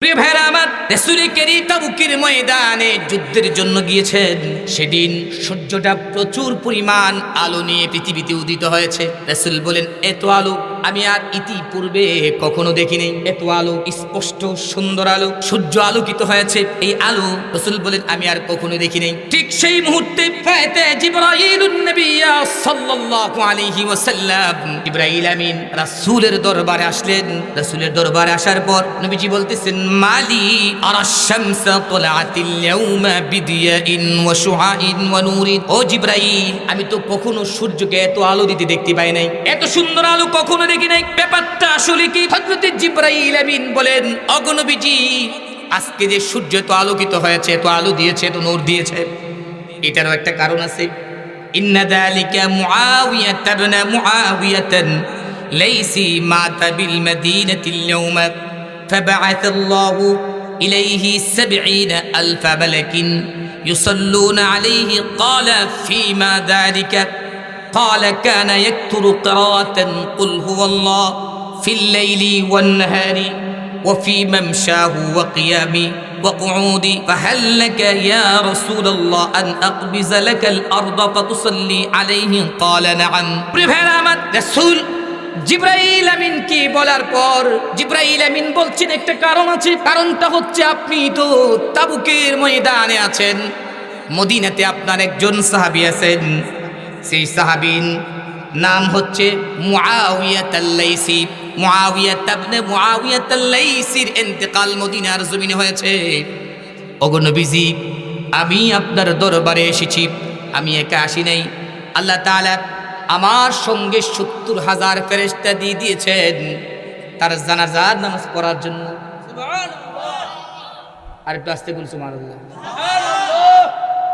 প্রিয় ভাইরা আমার, রাসূল করিম তাবুকের ময়দানে যুদ্ধের জন্য গিয়েছেন। সেদিন সূর্যটা প্রচুর পরিমাণ আলো নিয়ে পৃথিবীতে উদিত হয়েছে। রাসূল বলেন, এত আলো আমি আর ইতিপূর্বে কখনো দেখিনি। এত আলো, স্পষ্ট সুন্দর আলো, সূর্য আলোকিত হয়েছে, এই আলো রাসূল বলেন আমি আর কখনো দেখিনি। ঠিক সেই মুহূর্তে ফাতে জিবরাইলুন নবী সাল্লাল্লাহু আলাইহি ওয়াসাল্লাম, জিবরাইল আমিন রাসূলের দরবারে আসলেন। রাসূলের দরবারে আসার পর নবীজি বলতেছেন, মালি আরা শামসা তালাতিল ইয়াউমা বিদিয়াইন ওয়া শুআইন ওয়া নূরিন। ও জিবরাইল, আমি তো কখনো সূর্যকে এত আলো দিতে দেখতে পাই নাই, এত সুন্দর আলো কখনো দেখি নাই। ব্যাপারটা আসলে কি? হযরত জিবরাইল আমিন বলেন, ওগো নবীজি, আজকে যে সূর্য এত আলোকিত হয়েছে, এত আলো দিয়েছে, এত নূর দিয়েছে, এটারও একটা কারণ আছে। ইন্না যালিকা মুআবিয়া ইবনে মুআবিয়াতান লাইসি মাতা বিল মাদিনাতিল ইয়াউমা فبعث الله إليه 70,000 ملك يصلون عليه. قال فيما ذلك؟ قال كان يكثر قراءة قل هو الله في الليل والنهار وفي ممشاه وقيامه وقعودي. فهل لك يا رسول الله أن أقبز لك الأرض فتصلي عليه؟ قال نعم. رسول জিবরাইল আমিন কি বলার পর জিবরাইল আমিন বলছেন একটা কারণ আছে। কারণটা হচ্ছে আপনি তো তাবুকের ময়দানে আছেন, মদিনাতে আপনার একজন সাহাবী আছেন, সেই সাহাবীর নাম হচ্ছে মুআবিয়া আল-লাইসি। মুআবিয়া ইবনে মুআবিয়া আল-লাইসির ইন্তেকাল মদিনার জমিনে হয়েছে। ওগো নবীজি, আমি আপনার দরবারে এসেছি, আমি একা আসি নাই। আল্লাহ তাআলা আমার সঙ্গে 70,000 ফেরেশতা দিয়ে দিয়েছেন তার জানাজার নামাজ পড়ার জন্য। সুবহানাল্লাহ। আর একটু আস্তে বলুন সুবহানাল্লাহ।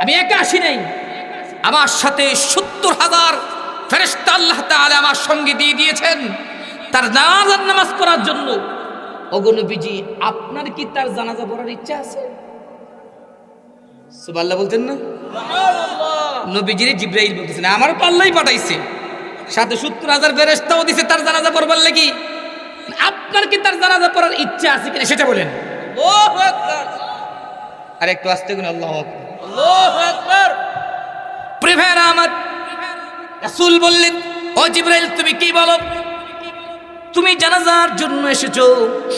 আমি একা আসি নাই, আমার সাথে 70,000 ফেরেশতা আল্লাহ তাআলা আমার সঙ্গে দিয়ে দিয়েছেন তার জানাজার নামাজ পড়ার জন্য। ওগো নবীজি, আপনার কি তার জানাজা পড়ার ইচ্ছা আছে? সুবহানাল্লাহ বলতেন না? সুবহানাল্লাহ। নবীজিরে জিবরাইল বলতেছেন, আমারও তো আল্লাহই পাঠাইছে, সাথে 70,000 ফেরেশতাও দিয়েছে তার জানাজা পড়বার লাগি। আপনার কি তার জানাজা পড়ার ইচ্ছা আছে কিনা সেটা বলেন। আল্লাহু আকবার। আর একটু আস্তে করে আল্লাহু আকবার। আল্লাহু আকবার। প্রিয় ভাইরা আমার, রাসূল বললেন, ও জিবরাইল, তুমি কি বলো? তুমি জানাজার জন্য এসেছো,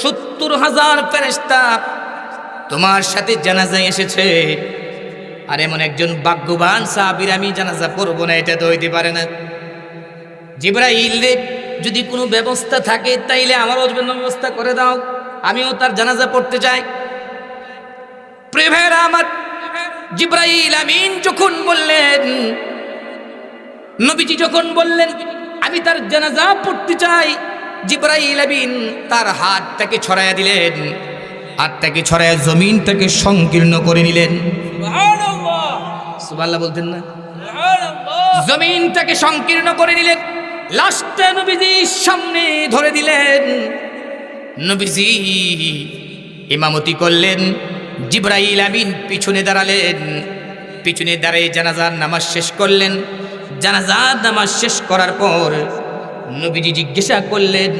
70,000 ফেরেশতা তোমার সাথে জানাজায় এসেছে, আর এমন একজন ভাগ্যবান সাহাবীর আমি জানাজা পড়বো না, এটা তো হইতে পারে না। জিবরাইল রে, যদি কোনো ব্যবস্থা থাকে তাইলে আমারও জন্য ব্যবস্থা করে দাও, আমিও তার জানাজা পড়তে চাই। প্রিয় ভাইরা আমার, জিবরাইল আমিন যখন বললেন, নবীজি যখন বললেন আমি তার জানাজা পড়তে চাই, জিবরাইল আমিন তার হাতটাকে ছড়াইয়া দিলেন, হাতটাকে ছড়াইয়া জমিনটাকে সংকীর্ণ করে নিলেন। সুবহানাল্লাহ। সুবহানাল্লাহ বলতেন না? সুবহানাল্লাহ। জমিনটাকে সংকীর্ণ করে নিলেন, লাশটা নবীজির সামনে ধরে দিলেন। নবীজি ইমামতি করলেন, জিবরাইল আমিন পিছনে দাঁড়ালেন, পিছনে দাঁড়িয়ে জানাজার নামাজ শেষ করলেন। জানাজার নামাজ শেষ করার পর নবীজি জিজ্ঞাসা করলেন,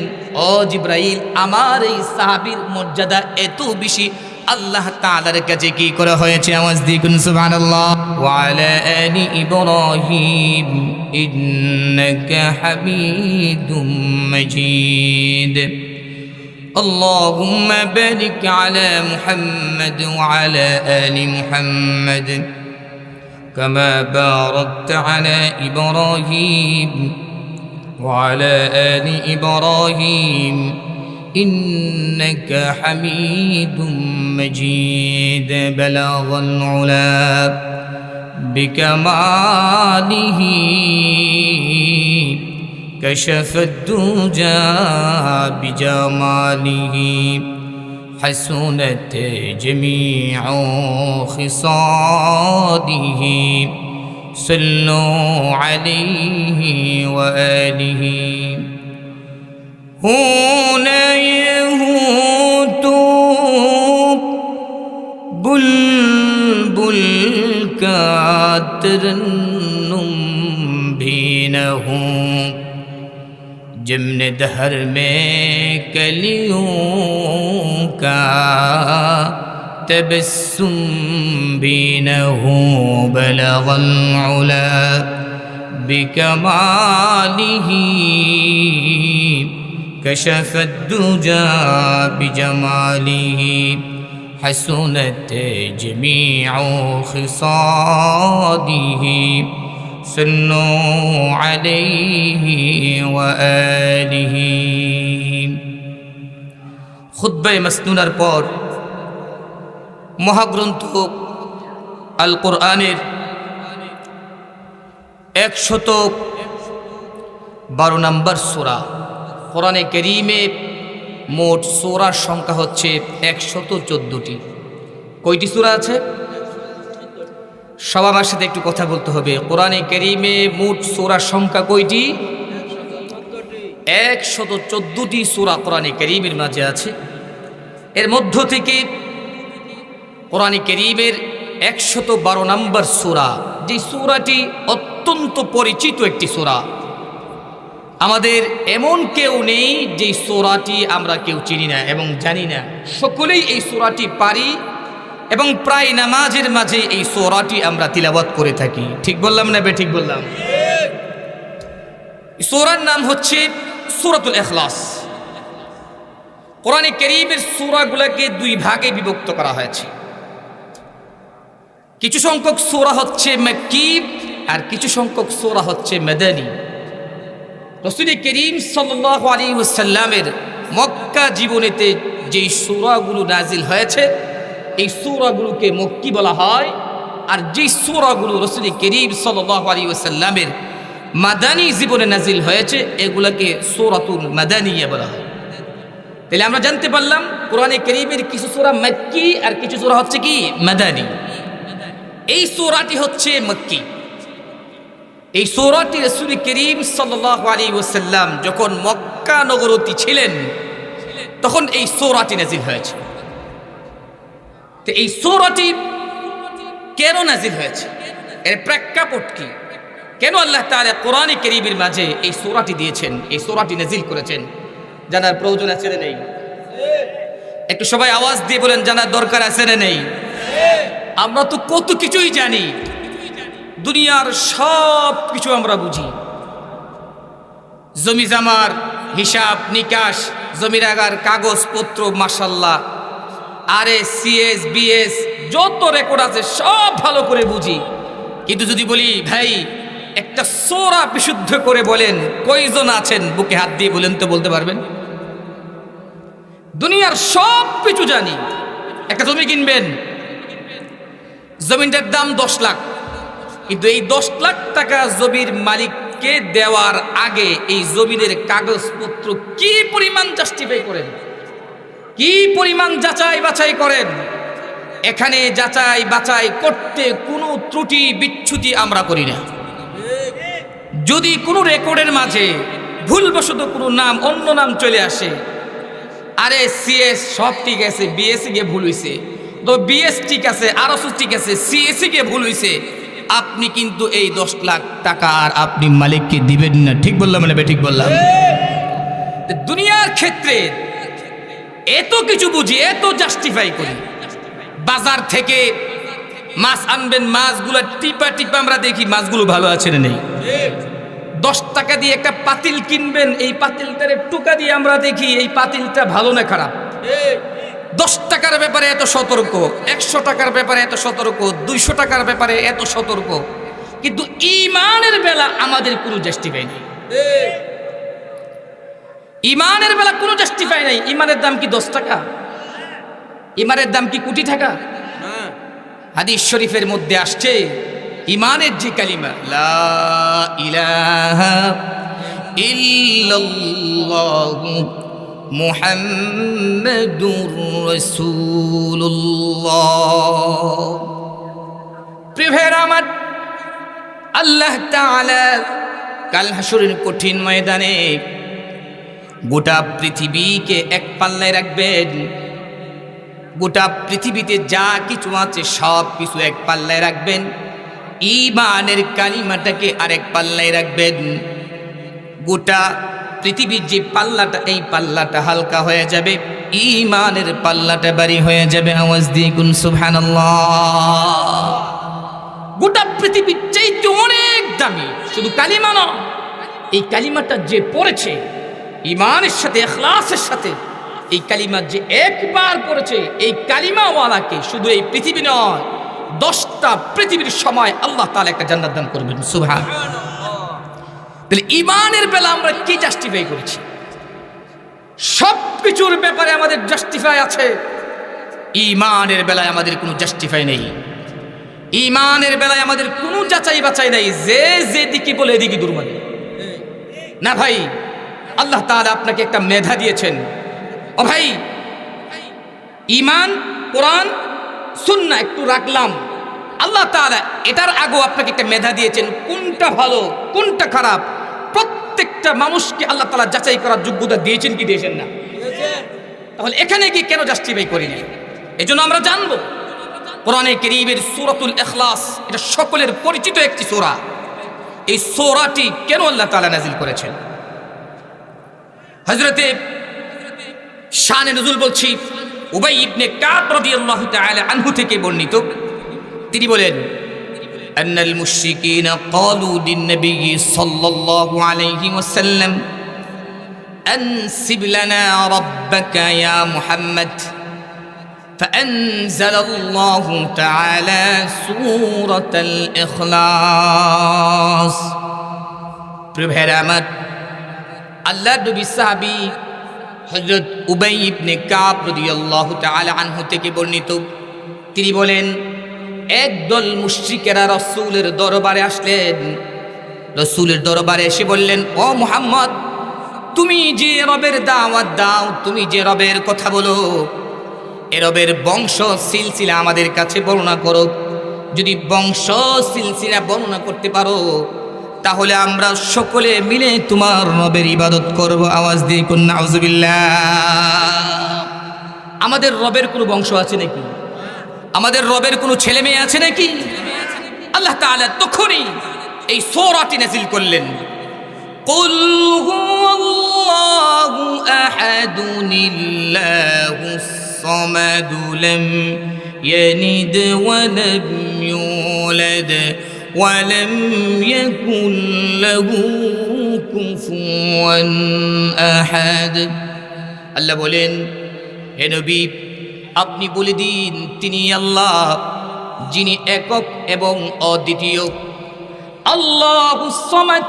ও জিবরাইল, আমার এই সাহাবীর মর্যাদা এত বেশি আল্লাহ তাআলার কাছে কি করে হয়েছে? আওয়াজ দিয়ে কোন সুবহানাল্লাহ। ওয়া আলা আলি ইব্রাহিম ইন্নাকা হামিদুম মাজিদ। اللهم بارك على محمد وعلى آل محمد كما باركت على إبراهيم وعلى آل إبراهيم إنك حميد مجيد. بلغ العلا بكماله كشف الدجى بجماله حسنت جميع خصاله صلوا عليه وآله. هنا يهوت بلبل کا ترنم بھی نہ ہوں जिमन दहर में कलियों का तबस्सुम भी न हो बलगल उला बिकमालिही कशफत दुजा बिजमालिही हसनत जमीउ खिसादिही सल्लु अलैहि व आलिहि। खुतबा मसनूनार पर মহাগ্রন্থ আল কোরআনের 112 নম্বর সূরা। কোরআনে কারীমে মোট সূরার সংখ্যা হচ্ছে 114টি। কয়টি সূরা আছে? সবার সাথে একটু কথা বলতে হবে। কোরআনে কারীমে মোট সূরার সংখ্যা কয়টি? 114টি সূরা কোরআনে কারীমের মাঝে আছে। এর মধ্য থেকে কোরআনে কারীমের 112 নম্বর সূরা, যে সূরাটি অত্যন্ত পরিচিত একটি সূরা। আমাদের এমন কেউ নেই যে সূরাটি আমরা কেউ চিনি না এবং জানি না। সকলেই এই সূরাটি পারি এবং প্রায় নামাজের মাঝে এই সূরাটি আমরা তিলাওয়াত করে থাকি। ঠিক বললাম না ঠিক বললাম? সূরার নাম হচ্ছে সূরাতুল ইখলাস। কোরআনে কারীমের সূরাগুলোকে দুই ভাগে বিভক্ত করা হয়েছে। কিছু সংখ্যক সূরা হচ্ছে মক্কি আর কিছু সংখ্যক সূরা হচ্ছে মাদানী। রাসূল করিম সাল্লাল্লাহু আলাইহি ওয়াসাল্লামের মক্কা জীবনেতে যেই সূরাগুলো নাজিল হয়েছে এই সূরাগুলোকে মক্কি বলা হয়, আর যেই সূরাগুলো রাসূল করিম সাল্লাল্লাহু আলাইহি ওয়াসাল্লামের মাদানী জীবনে নাজিল হয়েছে এগুলোকে সূরাতুল মাদানিয়া বলা হয়। তাহলে আমরা জানতে পারলাম কোরআনে কারীমের কিছু সূরা মক্কি আর কিছু সূরা হচ্ছে কি মাদানী। এই সূরাটি হচ্ছে মক্কি। এই সূরাটি রাসূল করিম সাল্লাল্লাহু আলাইহি ওয়াসাল্লাম যখন মক্কা নগরীতে ছিলেন তখন এই সূরাটি নাজিল হয়েছে। তো এই সূরাটি কেন নাজিল হয়েছে, এর প্রেক্ষাপট কি, কেন আল্লাহ তাআলা কোরআনে কারীমের মাঝে এই সূরাটি দিয়েছেন, এই সূরাটি নাজিল করেছেন, জানার প্রয়োজন আছে না নেই? একটু সবাই আওয়াজ দিয়ে বলেন জানার দরকার আছে না নেই? আমরা তো কত কিছুই জানি, দুনিয়ার সব কিছু আমরা বুঝি। জমি জামার হিসাব নিকাশ, জমির আগার কাগজপত্র, মাশাআল্লাহ, আরে সিএস বিএস যত রেকর্ড আছে সব ভালো করে বুঝি। কিন্তু যদি বলি ভাই একটা সূরা বিশুদ্ধ করে বলেন, কয়জন আছেন বুকে হাত দিয়ে বলেন তো বলতে পারবেন? দুনিয়ার সব কিছু জানি। একটা জমি কিনবেন, জমিটার দাম 10 লাখ, কিন্তু এই 10 লাখ টাকা জমির মালিককে দেওয়ার আগে এই জমিনের কাগজপত্র কি পরিমাণ জাস্টিফাই করেন, কি পরিমাণ যাচাই বাছাই করেন। এখানে যাচাই বাছাই করতে কোনো ত্রুটি বিচ্যুতি আমরা করি না। যদি কোনো রেকর্ডের মাঝে ভুলবশত কোনো নাম অন্য নাম চলে আসে, আরে সিএস সব ঠিক আছে, বিএসসি গিয়ে ভুল হয়েছে, তো বিএস ঠিক আছে, আরও ঠিক আছে, সিএসসি গিয়ে ভুল হয়েছে, আপনি কিন্তু এই 10 লাখ টাকা আর আপনি মালিককে দিবেন না। ঠিক বললাম মানে ঠিক বললাম? দুনিয়ার ক্ষেত্রে এত কিছু বুঝি, এত জাস্টিফাই করি। বাজার থেকে মাছ আনবেন, মাছগুলো টিপা টিপা আমরা দেখি মাছগুলো ভালো আছে না নেই। 10 টাকা দিয়ে একটা পাতিল কিনবেন, এই পাতিলটারে টুকা দিয়ে আমরা দেখি এই পাতিলটা ভালো না খারাপ। 10 টাকার ব্যাপারে এত সতর্ক, 100 টাকার ব্যাপারে এত সতর্ক, 200 টাকার ব্যাপারে এত সতর্ক, কিন্তু ঈমানের বেলা আমাদের কোনো জাস্টিফাই নেই। ঈমানের বেলা কোনো জাস্টিফাই নাই। ঈমানের দাম কি 10 টাকা? ঈমানের দাম কি কোটি টাকা? হাদিস শরীফের মধ্যে আসছে ঈমানের যে কালিমা লা ইলাহা ইল্লাল্লাহু মুহাম্মাদুর রাসূলুল্লাহ। প্রিয় আমার, আল্লাহ তাআলা কাল হাসরের কঠিন ময়দানে গোটা পৃথিবীকে এক পাল্লায় রাখবেন। গোটা পৃথিবীতে যা কিছু আছে সব কিছু এক পাল্লায় রাখবেন, ঈমানের কালিমাটাকে আরেক পাল্লায় রাখবেন। গোটা পৃথিবীর যে পাল্লাটা, এই পাল্লাটা হালকা হয়ে যাবে, ঈমানের পাল্লাটা ভারী হয়ে যাবে। আওয়াজ দিয়ে কোন সুবহানাল্লাহ। গোটা পৃথিবীর চাইতে অনেক দামি শুধু কালিমা নয়, এই কালিমাটা যে পড়েছে ঈমানের সাথে, ইখলাসের সাথে, এই কালিমা যে একবার পড়েছে, এই কালিমাওয়ালাকে শুধু এই পৃথিবী নয়, 10টা পৃথিবীর সময় আল্লাহ তাআলা একটা জান্নাত দান করবেন। সুবহানাল্লাহ। তাহলে ঈমানের বেলা আমরা কি জাস্টিফাই করেছি? সব কিছুর ব্যাপারে আমাদের জাস্টিফাই আছে, ঈমানের বেলায় আমাদের কোনো জাস্টিফাই নেই। ঈমানের বেলায় আমাদের কোনো যাচাই বাছাই নেই, যে যেদিকে বলে এদিকে দুর্বল না। ভাই, আল্লাহ তাআলা আপনাকে একটা মেধা দিয়েছেন। ও ভাই, ঈমান, কোরআন, সুন্নাহ একটু রাখলাম, আল্লাহ তাআলা এটার আগেও আপনাকে একটা মেধা দিয়েছেন। কোনটা ভালো কোনটা খারাপ প্রত্যেকটা মানুষকে আল্লাহ তাআলা যাচাই করার যোগ্যতা দিয়েছেন কি দিয়েছেন না? তাহলে এখানে কি কেন জাস্টিফাই করিনি? এজন্য আমরা জানবো কোরআনে কারীমের সূরাতুল ইখলাস, এটা সকলের পরিচিত একটি সূরা। এই সূরাটি কেন আল্লাহ তাআলা নাযিল করেছেন? হযরতে শানে নুজুল বলছি, উবাই ইবনে কাব রাদিয়াল্লাহু তাআলা আনহু থেকে বর্ণিত, তিনি বলেন, আন্নাল মুশরিকিনা ক্বালু লিন-নবী সাল্লাল্লাহু আলাইহি ওয়াসাল্লাম আনসিব লানা রাব্বাকা ইয়া মুহাম্মদ فأنزل الله تعالى سورة الإخلاص। প্রিয় আমার, আল্লাহর নবী সাহাবী হযরত উবাই ইবনে কাব রাদিয়াল্লাহু তাআলা আনহু থেকে বর্ণিত, তিনি বলেন, একদল মুশরিকেরা রাসূলের দরবারে আসলেন। রাসূলের দরবারে এসে বললেন, ও মুহাম্মদ, তুমি যে রবের দাওয়াত দাও, তুমি যে রবের কথা বলো, এ রবের বংশ সিলসিলা আমাদের কাছে বর্ণনা করো। যদি বংশ সিলসিলা বর্ণনা করতে পারো, তাহলে আমরা সকলে মিলে তোমার রবের ইবাদত করব। আওয়াজ দিয়ে কোন নাউজুবিল্লাহ। আমাদের রবের কোনো বংশ আছে নাকি? আমাদের রবের কোনো ছেলে মেয়ে আছে নাকি? আল্লাহ তাআলা তখনই এই সূরাটি নাযিল করলেন, কুল হুয়াল্লাহু আহাদুনিল্লাহুস সামাদু লাম ইয়ালিদ ওয়া লাম ইউলাদ ওয়া লাম ইয়াকুল লাহু কুফুয়ান আহাদ। আল্লাহ বলেন, হে নবী, আপনি বলে দিন, তিনি আল্লাহ, যিনি একক এবং অদ্বিতীয়। আল্লাহুস সামাদ,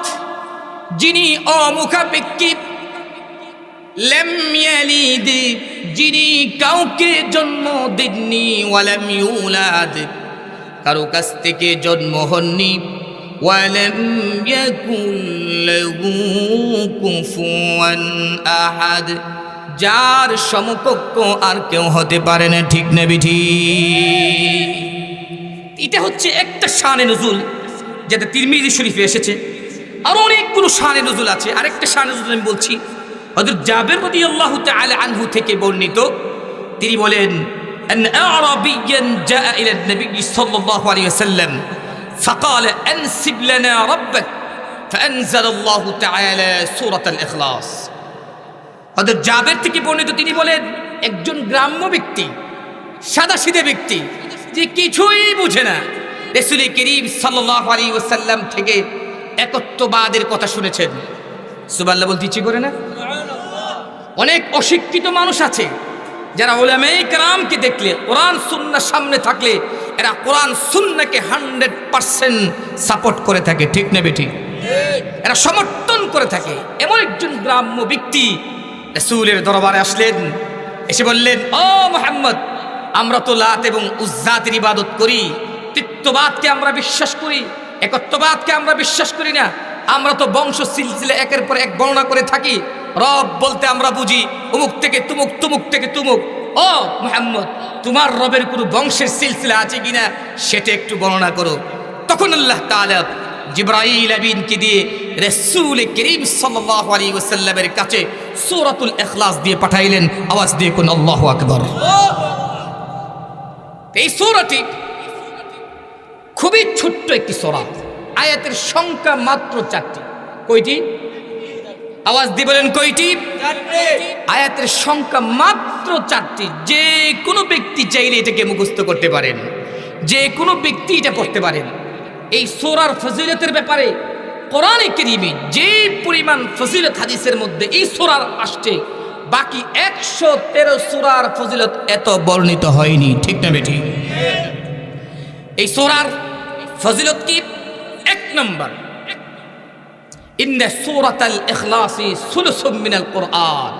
যিনি অমুখাপেক্ষী। লাম ইয়ালিদ, যিনি কাউকে জন্ম দেননি। ওয়া লাম ইউলাদ, কারো কাছ থেকে জন্ম হননি। ওয়া লাম ইয়াকুল লাহু কুফুয়ান আহাদ, যার সমকক্ষ আর কেউ হতে পারে না। ঠিক না বিঠিক? এটা হচ্ছে একটা শানে নুজুল, যেটা তিরমিজি শরীফে এসেছে। আর অনেকগুলো শানে নুজুল আছে। আরেকটা শানে নুজুল আমি বলছি, হযরত জাবের রাদিয়াল্লাহু তাআলা আনহু থেকে বর্ণিত, তিনি বলেন, আন আরাবিয়ান জাআ ইলা নবী সাল্লাল্লাহু আলাইহি ওয়াসাল্লাম ফাকাল আনসিব লানা রাব্বাক ফাআনজালাল্লাহু তাআলা সূরাতুল ইখলাস। হযরত জাবের থেকে বর্ণিত, তিনি বলেন, একজন গ্রাম্য ব্যক্তি, সাদাসিধে ব্যক্তি, যে কিছুই বুঝে না, রাসূল করিম সাল্লাল্লাহু আলাইহি ওয়াসাল্লাম থেকে একত্ববাদের কথা শুনেছেন। সুবহানাল্লাহ বলতে ইচ্ছে করে না? অনেক অশিক্ষিত মানুষ আছে যারা উলামায়ে কেরামকে দেখলে, কোরআন সুন্নাহ সামনে থাকলে, এরা কোরআন সুন্নাহকে 100% সাপোর্ট করে থাকে। ঠিক না বেঠিক? এরা সমর্থন করে থাকে। এমন একজন গ্রাম্য ব্যক্তি রাসূলের দরবারে আসলেন, এসে বললেন, ও মুহাম্মদ, আমরা তো লাত এবং উজ্জাতের ইবাদত করি, তৃতীয়বাদকে আমরা বিশ্বাস করি, একত্ববাদকে আমরা বিশ্বাস করি না। আমরা তো বংশ সিলসিলা একের পর এক বর্ণনা করে থাকি। রব বলতে আমরা বুঝি অমুক থেকে তুমুক, তুমুক থেকে তুমুক। ও মুহাম্মদ, তোমার রবের কোনো বংশের সিলসিলা আছে কিনা সেটা একটু বর্ণনা করো। তখন আল্লাহ তাআলা জিবরাইল আমিনকে দিয়ে রাসূল করিম সাল্লাল্লাহু আলাইহি ওয়াসাল্লামের কাছে সূরাতুল ইখলাস দিয়ে পাঠাইলেন। আওয়াজ দিয়ে কোন আল্লাহু আকবার। এই সূরাটি খুবই ছোট্ট একটি সূরা, আয়াতের সংখ্যা মাত্র 4টি। কয়টি? আওয়াজ দিয়ে বলেন কয়টি? আয়াতের সংখ্যা মাত্র 4টি। যে কোনো ব্যক্তি চাইলে এটাকে মুখস্থ করতে পারেন, যে কোনো ব্যক্তি এটা পড়তে পারেন। এই সূরার ফজিলতের ব্যাপারে কোরআনে কারীমে যে পরিমাণ ফজিলত হাদিসের মধ্যে এই সূরার আসছে, বাকি 113 সূরার ফজিলত এত বর্ণিত হয়নি। ঠিক না বেটি? এই সূরার ফজিলত কি? 1 নম্বর, ইন্না সূরাতাল ইখলাসি সুলুসুম মিনাল কুরআন।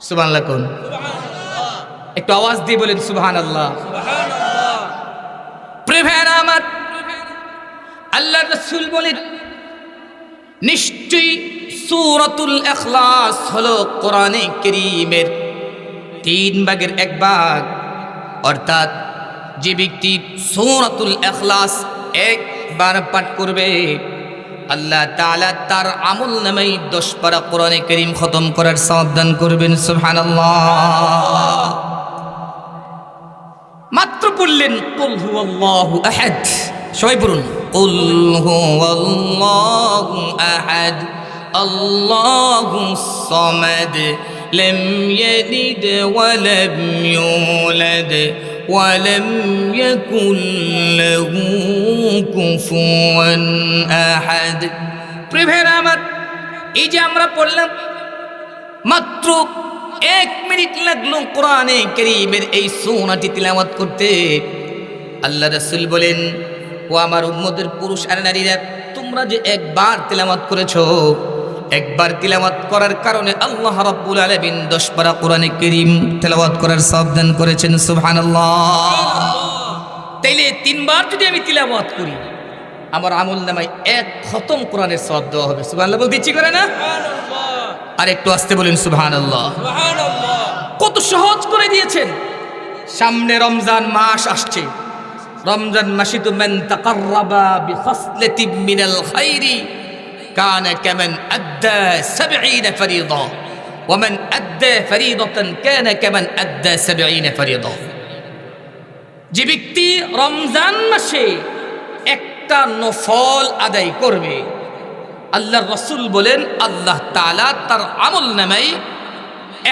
সুবহানাল্লাহ কোন? একটু আওয়াজ দিয়ে বলেন সুবহানাল্লাহ। প্রিয়রা আমার, আল্লাহর রাসূল বলেন নিশ্চয়ই সূরাতুল ইখলাস হলো কোরআনে কারীমের 3 ভাগের 1 ভাগ। অর্থাৎ যে ব্যক্তি সূরাতুল ইখলাস একবার পাঠ করবে, আল্লাহ তাআলা তার আমল নামায় 10 পারা কোরআনে কারীম খতম করার সওয়াব দান করবেন। সুবহানাল্লাহ। মাত্র বললেন কুল হুয়াল্লাহু আহাদ। সবাই পড়ুন কুল হুয়াল্লাহু আহাদ আল্লাহুস সামাদ লাম ইয়ালিদ ওয়া লাম ইউলাদ ওয়া লাম ইয়াকুল লাহু কুফুয়ান আহাদ। প্রিয়রা আমার, এই যে আমরা পড়লাম, মাত্র 1 মিনিট লাগলো কোরআনে কারীমের এই সূরাটি তিলাওয়াত করতে। আল্লাহ রাসূল বলেন, ও আমার উম্মতের পুরুষ আর নারীরা, তোমরা যে একবার তিলাওয়াত করেছো, একবার তিলাওয়াত করার কারণে আল্লাহ রাব্বুল আলামিন 10 পারা কোরআনে কারীম তিলাওয়াত করার সওয়াব দান করেছেন। সুবহানাল্লাহ। তাইলে 3 বার যদি আমি তিলাওয়াত করি, আমার আমল নামায় 1 খতম কোরআনের সওয়াব দেওয়া হবে। সুবহানাল্লাহ বলতে ইচ্ছে করে না? আর একটু আস্তে বলেন সুবহানাল্লাহ। কত সহজ করে দিয়েছেন। সামনে রমজান মাস আসছে। রমজান মাসে তো মান তাকাররাবা বিখাসলাতিন মিনাল খায়রি কানা কামান আদ্দা 70 ফরিদা ওয়া মান আদ্দা ফরিদাতান কানা কামান আদ্দা 70 ফরিদা। যে ব্যক্তি রমজান মাসে একটা নফল আদায় করবে, আল্লাহর রাসূল বলেন আল্লাহ তাআলা তার আমল নামায়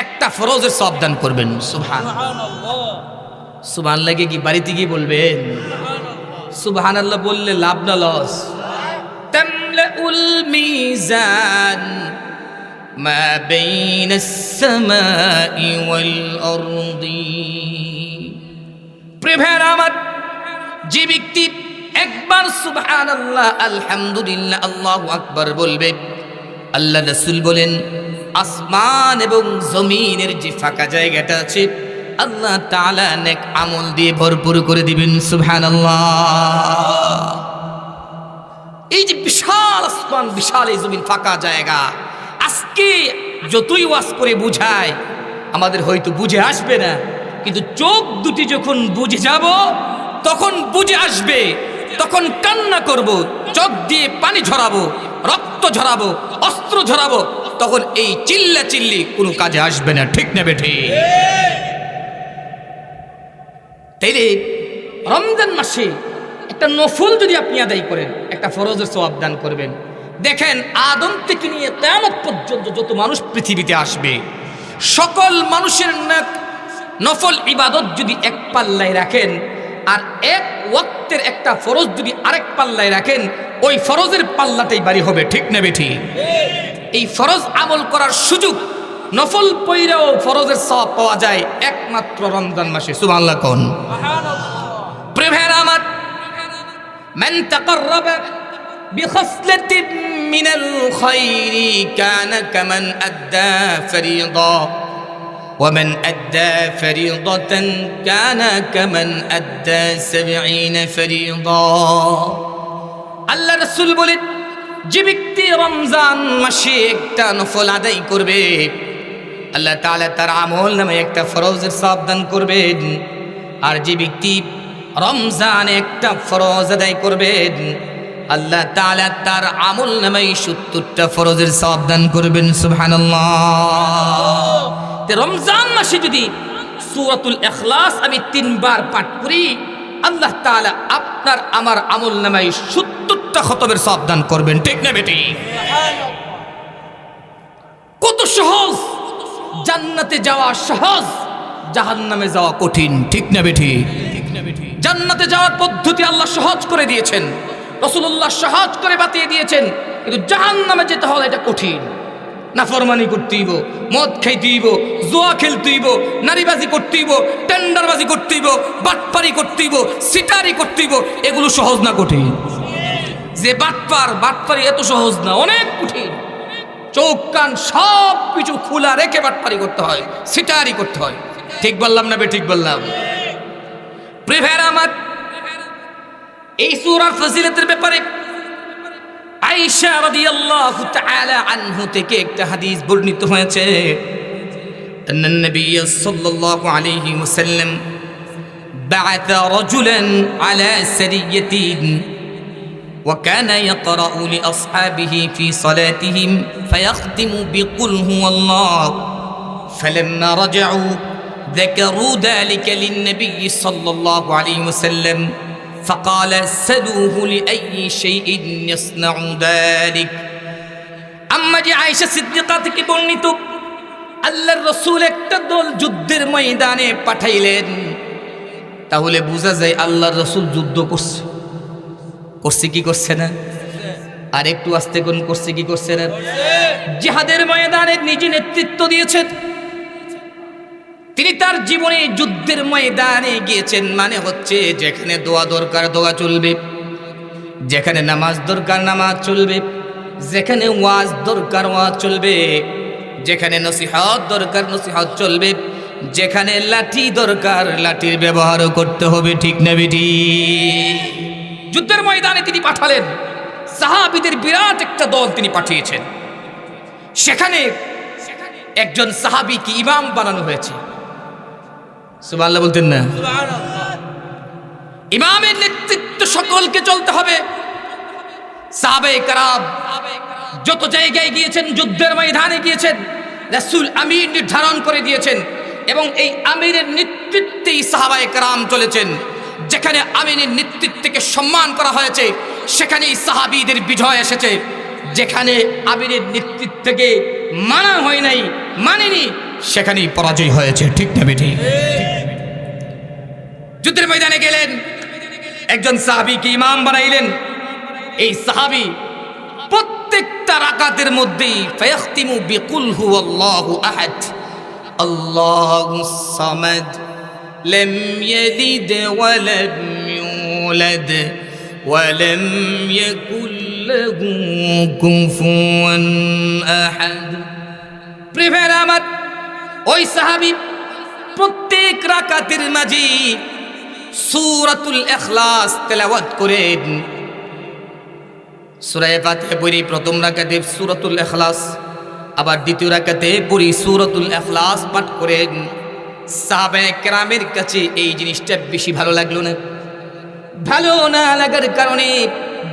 একটা ফরজের সওয়াব দান করবেন। সুবহানাল্লাহ। সুবহানাল্লাহ কি বাড়িতে গিয়ে বলবেন? সুবহানাল্লাহ বললে লাভ না লস? তামলাউল মিজান মা বাইনাস সামাই ওয়াল আরদি। প্রিয়রা আমার, যে ব্যক্তি একবার সুবহানাল্লাহ আলহামদুলিল্লাহ আল্লাহু আকবার বলবে, আল্লাহ রাসূল বলেন আসমান এবং জমিনের যে ফাঁকা জায়গাটা আছে, আল্লাহ তাআলা নেক আমল দিয়ে ভরপুর করে দিবেন। সুবহানাল্লাহ। এই যে বিশাল আসমান, বিশাল এই জমিন, ফাঁকা জায়গা, আজকে যতই ওয়াজ করে বুঝায় আমাদের হয়তো বুঝে আসবে না, কিন্তু চোখ দুটি যখন বুঝে যাব তখন বুঝে আসবে, তখন কান্না করব, চোখ দিয়ে পানি ঝরাবো, রক্ত ঝরাবো, অস্ত্র ঝরাবো, তখন এই চিল্লা চিল্লি কোনো কাজে আসবে না। ঠিক না বেঠি? তাইলে রমজান মাসে একটা নফল যদি আপনি আদায় করেন, একটা ফরজের সওয়াব দান করবেন। দেখেন, আদম থেকে নিয়ে কিয়ামত পর্যন্ত যত মানুষ পৃথিবীতে আসবে, সকল মানুষের নফল ইবাদত যদি এক পাল্লায় রাখেন, আর এক ওয়াক্তের একটা ফরজ যদি আরেক পাল্লায় রাখেন, ওই ফরজের পাল্লাটাই ভারী হবে। ঠিক না বেঠি? এই ফরজ আমল করার সুযোগ নফল পয়রাও ফরজের সওয়াব পাওয়া যায় একমাত্র রমজান মাসে। সুবহানাল্লাহ কোন? প্রিয়রা আমার, মান তাকাররাবা বিখাসলাতিন মিনাল খায়রি কানা কামান আদ্দা ফরিদা ওয়া মান আদ্দা ফরিদাতান কানা কামান আদ্দা 70 ফরিদা। আল্লাহ রাসূল বলেন, যে ব্যক্তি রমজান মাসে একটা নফল আদায় করবে, আল্লাহ তাআলা তার আমল নামে একটা ফরজের সওয়াব দান করবেন। আর যে ব্যক্তি রমজানে একটা ফরজ আদায় করবেন, আল্লাহ তাআলা তার আমল নামে 70টা ফরজের সওয়াব দান করবেন। সুবহানাল্লাহ। তে রমজান মাসে যদি সূরাতুল ইখলাস আমি 3 বার পাঠ করি, আল্লাহ তাআলা আপনার আমার আমল নামে 70টা খতমের সওয়াব দান করবেন। ঠিক না বেটি? কত সহজ, জান্নাতে যাওয়া সহজ, জাহান্নামে যাওয়া কঠিন। ঠিক না বেঠি? জান্নাতে যাওয়ার পদ্ধতি আল্লাহ সহজ করে দিয়েছেন, রাসূলুল্লাহ সহজ করে বাতিয়ে দিয়েছেন, কিন্তু জাহান্নামে যেতে হলে এটা কঠিন। নাফরমানি করতেইব, মদ খাইতেইব, জুয়া খেলতেইব, নারীবাজি করতেইব, টেন্ডারবাজি করতেইব, বাটপারি করতেইব, সিটারি করতেইব। এগুলো সহজ না কঠিন? যে বাটপারি এত সহজ না, অনেক কঠিন। চোখ কান সব কিছু খোলা রেখে বাটপারি করতে হয়, সিটারি করতে হয়। ঠিক বললাম না ঠিক বললাম? প্রিভের আমার এই সূরার ফজিলতের ব্যাপারে আয়েশা রাদিয়াল্লাহু তাআলা আনহা থেকে একটা হাদিস বর্ণিত হয়েছে। আন্নান নবী সাল্লাল্লাহু আলাইহি ওয়াসাল্লাম বা'আথা রাজুলান আলা সারিয়াতিন ওয়া কানা ইয়াকরাউ লিআসহাবিহি ফি সালাতিহিম ফায়াখতিমু বিকুল হুয়াল্লাহ ফালাম্মা রাজাউ ذكروا ذلك للنبي صلى الله عليه وسلم فقال سلوه لأي شيء يصنع ذلك আম্মা জি আয়েশা সিদ্দিকা থেকে বর্ণিত, আল্লাহর রাসূল একটা দল যুদ্ধের ময়দানে পাঠাইলেন। তাহলে বোঝা যায় আল্লাহর রাসূল যুদ্ধ করছে কি করছে না? আর একটু আস্তে কোন করছে কি করছে না? জিহাদের ময়দানে নিজে নেতৃত্ব দিয়েছেন। তিনি তার জীবনে যুদ্ধের ময়দানে গিয়েছেন, মানে হচ্ছে যেখানে দোয়া দরকার দোয়া চলবে, যেখানে নামাজ দরকার নামাজ চলবে, যেখানে ওয়াজ দরকার ওয়াজ চলবে, যেখানে নসিহত দরকার নসিহত চলবে, যেখানে লাঠি দরকার লাঠির ব্যবহারও করতে হবে। ঠিক না বেটি? যুদ্ধের ময়দানে তিনি পাঠালেন, সাহাবীদের বিরাট একটা দল তিনি পাঠিয়েছেন। সেখানে একজন সাহাবীকে ইমাম বানানো হয়েছে। সুবহানাল্লাহ বলতেন না? ইমামের নেতৃত্ব সকলকে চলতে হবে। সাহাবায়ে কেরাম যত জায়গায় গিয়েছেন, যুদ্ধের ময়দানে গিয়েছেন, রাসূল আমির নির্ধারণ করে দিয়েছেন এবং এই আমিরের নেতৃত্বেই সাহাবায়ে কেরাম চলেছেন। যেখানে আমিরের নেতৃত্বকে সম্মান করা হয়েছে সেখানেই সাহাবীদের বিজয় এসেছে। যেখানে আমিরের নেতৃত্বকে মানা হয় নাই, মানেনি, সেখানেই পরাজয় হয়েছে। ঠিক না বেটি? যুদ্ধের ময়দানে গেলেন, একজন সাহাবীকে ইমাম বানাইলেন। এই সাহাবী প্রত্যেকটা রাকাতের মধ্যেই ফায়াখতিমু বিকুল হুয়াল্লাহু আহাদ আল্লাহুস সামাদ লাম ইয়ালিদ ওয়া লাম ইউলাদ ওয়া লাম ইয়াকুল লাহু কুফুয়ান আহাদ। প্রিভের আমার ওই সাহাবী প্রত্যেক রাকাতের মাঝে সূরাতুল ইখলাস তেলাওয়াত করেন। সূরা ফাতিহা পড়ি প্রথম রাকাতে সূরাতুল ইখলাস, আবার দ্বিতীয় রাকাতে পড়ি সূরাতুল ইখলাস পাঠ করেন। সাহাবায়ে কেরামের কাছে এই জিনিসটা বেশি ভালো লাগলো না। ভালো না লাগার কারণে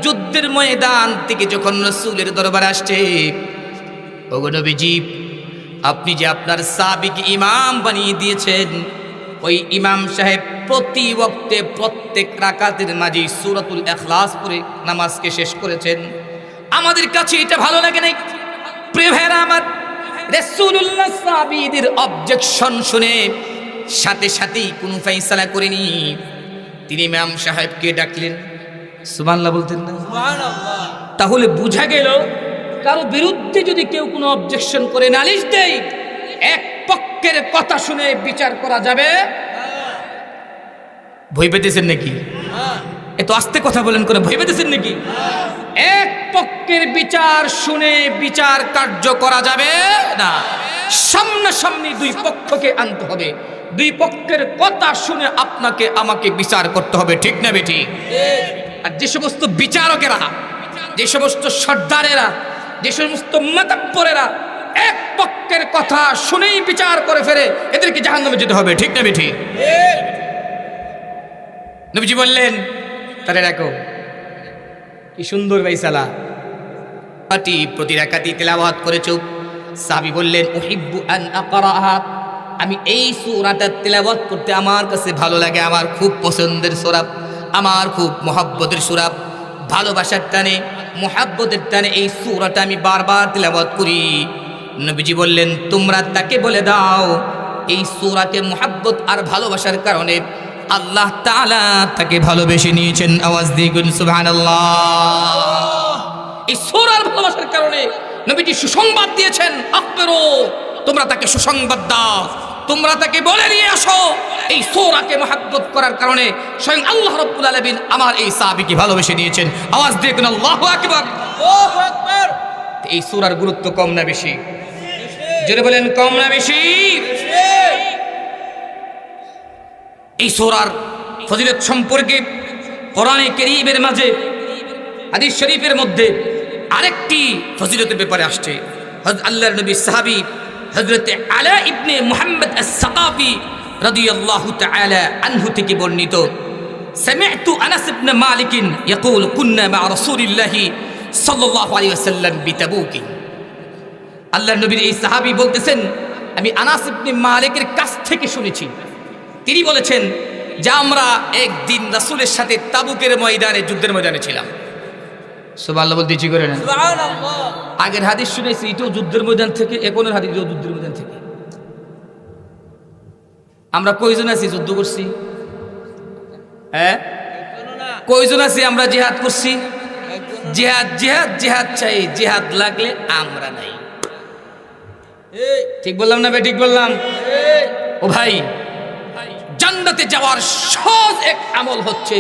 যুদ্ধের ময়দান থেকে যখন রাসূলের দরবারে আসছে, ওগো নবীজি, আপনি যে আপনার সাহাবীকে ইমাম বানিয়ে দিয়েছেন, ওই ইমাম সাহেব প্রতি ওয়াক্তে প্রত্যেক রাকাতের মাঝে সূরাতুল ইখলাস পড়ে নামাজকে শেষ করেছেন। আমাদের কাছে এটা ভালো লাগে নাই। প্রিয় ভাইরা আমার, রাসূলুল্লাহ সাহাবীদের অবজেকশন শুনে সাথে সাথেই কোনো ফয়সালা করেনি। তিনি ইমাম সাহেবকে ডাকলেন। সুবহানাল্লাহ বলতেন না? সুবহানাল্লাহ। তাহলে বোঝা গেল কারো বিরুদ্ধে যদি কেউ কোনো অবজেকশন করে নালিশ দেয়, এক পক্ষের কথা শুনে বিচার করা যাবে। ভয় পেতেছেন নাকি? এত আস্তে কথা বলেন করে ভয় পেতেছেন নাকি? এক পক্ষের বিচার শুনে বিচার কার্য করা যাবে না। সামনাসামনি দুই পক্ষকে আনতে হবে। দুই পক্ষের কথা শুনে আপনাকে আমাকে বিচার করতে হবে। ঠিক না বেটি? আর যে সমস্ত বিচারকেরা, যে সমস্ত সর্দারেরা, যে সমস্ত মাতাব্বরেরা এক পক্ষের কথা শুনেই বিচার করে ফেরে, এদেরকে জাহান্নামে যেতে হবে। ঠিক না বেটি? নবীজি বললেন, তাহলে রাখো। কি সুন্দর ফয়সালা, প্রতি রাকাতি তেলাওয়াত করেছো। সাহাবী বললেন, উহিব্বু আন আকরাহা, আমি এই সূরাটা তেলাওয়াত করতে আমার কাছে ভালো লাগে, আমার খুব পছন্দের সূরা, আমার খুব মুহাব্বতের সূরা। ভালোবাসার টানে, মুহাব্বতের টানে এই সূরাটা আমি বারবার তেলাওয়াত করি। নবীজি বললেন, তোমরা তাকে বলে দাও এই সূরাকে মুহাব্বত আর ভালোবাসার কারণে আল্লাহ তাআলা তাকে ভালোবেসে নিয়েছেন। আওয়াজ দিয়ে বলুন সুবহানাল্লাহ। এই সূরার ভালোবাসার কারণে নবীজি সুসংবাদ দিয়েছেন, আখবিরু, তোমরা তাকে সুসংবাদ দাও, তোমরা তাকে বলে নিয়ে আসো এই সূরাকে মুহাব্বত করার কারণে স্বয়ং আল্লাহ রাব্বুল আলামিন আমার এই সাহাবীকে ভালোবেসে নিয়েছেন। আওয়াজ দিয়ে বলুন আল্লাহু আকবার। আল্লাহু আকবার। এই সূরার গুরুত্ব কম না বেশি? জোরে বলেন, কম না বেশি? এই সূরার ফজিলত সম্পর্কে কোরআনে কারীমের মাঝে হাদিস শরীফের মধ্যে আরেকটি ফজিলতের ব্যাপারে আসছে। আল্লাহর নবী সাহাবী হযরত আলা ইবনে মুহাম্মদ আস-সাকাফি রাদিয়াল্লাহু তাআলা আনহু থেকে বর্ণিত, সামি'তু আনাস ইবনে মালিক ইয়াকুল কুননা মা রাসূলিল্লাহি সাল্লাল্লাহু আলাইহি ওয়াসাল্লাম বিতাবুক। আল্লাহর নবীর এই সাহাবী বলতেছেন, আমি আনাস ইবনে মালিকের কাছ থেকে শুনেছি, তিনি বলেছেন যে আমরা একদিন রাসূলের সাথে তাবুকের ময়দানে, যুদ্ধের ময়দানে ছিলাম। সুবহানাল্লাহ বলতে ইচ্ছে করে না? সুবহানাল্লাহ। আগের হাদিস শুনেছি এটাও যুদ্ধের ময়দান থেকে, এখনের হাদিস যুদ্ধের ময়দান থেকে। আমরা কয়জন আছি যুদ্ধ করছি? হ্যাঁ, কয়জন আছি আমরা জিহাদ করছি? জিহাদ জিহাদ জিহাদ চাই, জিহাদ লাগলে আমরা নাই। ঠিক বললাম না? ঠিক বললাম? ও ভাই, জান্নাতে যাওয়ার সহজ এক আমল হচ্ছে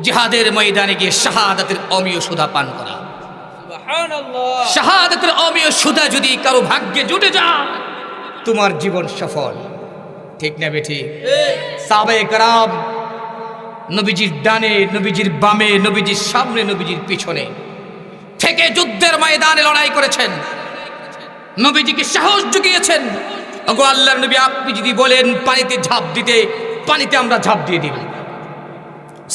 জিহাদের ময়দানে গিয়ে শাহাদাতের অমীয় সুধা পান করা। সুবহানাল্লাহ। শাহাদাতের অমীয় সুধা যদি কারো ভাগ্যে জুটে যায়, তোমার জীবন সফল। ঠিক না বেঠি? সাহাবায়ে কেরাম নবীজির ডানে, নবীজির বামে, নবীজির সামনে, নবীজির পিছনে থেকে যুদ্ধের ময়দানে লড়াই করেছেন, নবীজিকে সাহস জুগিয়েছেন। ওগো আল্লাহর নবী, আপনি যদি বলেন পানিতে ঝাঁপ দিতে, পানিতে আমরা ঝাঁপ দিয়ে দিব।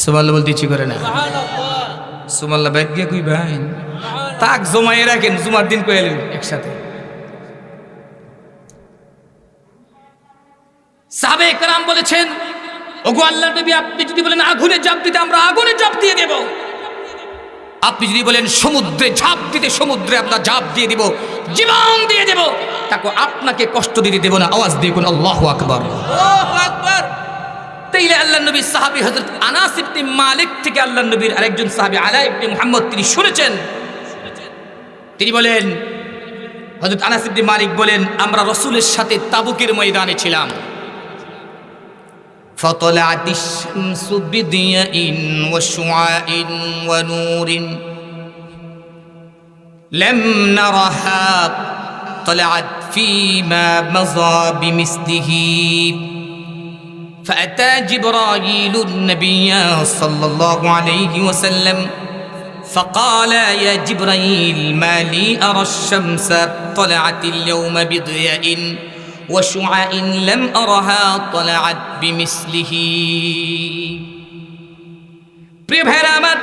সুবহানাল্লাহ বলতে ইচ্ছে করে না? সুবহানাল্লাহ। সুবহানাল্লাহ বাইক গিয়ে কই ভাই তাক জমায়ে রাখেন, জুমার দিন কইলেন একসাথে। সাহাবায়ে কেরাম বলেছেন, ওগো আল্লাহর নবী, আপনি যদি বলেন আগুনে ঝাঁপ দিতে, আমরা আগুনে ঝাঁপ দিয়ে দেব। আপনি যদি বলেন সমুদ্রে ঝাঁপ দিতে, সমুদ্রে আমরা ঝাঁপ দিয়ে দিব, জীবন দিয়ে দেব, তাকে আপনাকে কষ্ট দিতে দেব না। আওয়াজ দিয়ে কোন আল্লাহু আকবার। আল্লাহু আকবার। তাইলে আল্লাহর নবী সাহাবী হযরত আনাস ইবনে মালিক থেকে আল্লাহর নবীর আরেকজন সাহাবী আলা ইবনে মুহাম্মদ তিনি শুনেছেন, তিনি বলেন, হযরত আনাস ইবনে মালিক বলেন, আমরা রাসূলের সাথে তাবুকের ময়দানে ছিলাম। فطلعت الشمس بضياء وشعاع ونور لم نرها طلعت فيما مضى بمثله فأتى جبرائيل النبي صلى الله عليه وسلم فقال يا جبرائيل ما لي أرى الشمس طلعت اليوم بضياء وشعاع لم أرها طلعت بمثله। প্রিয় ভাইরা আমার,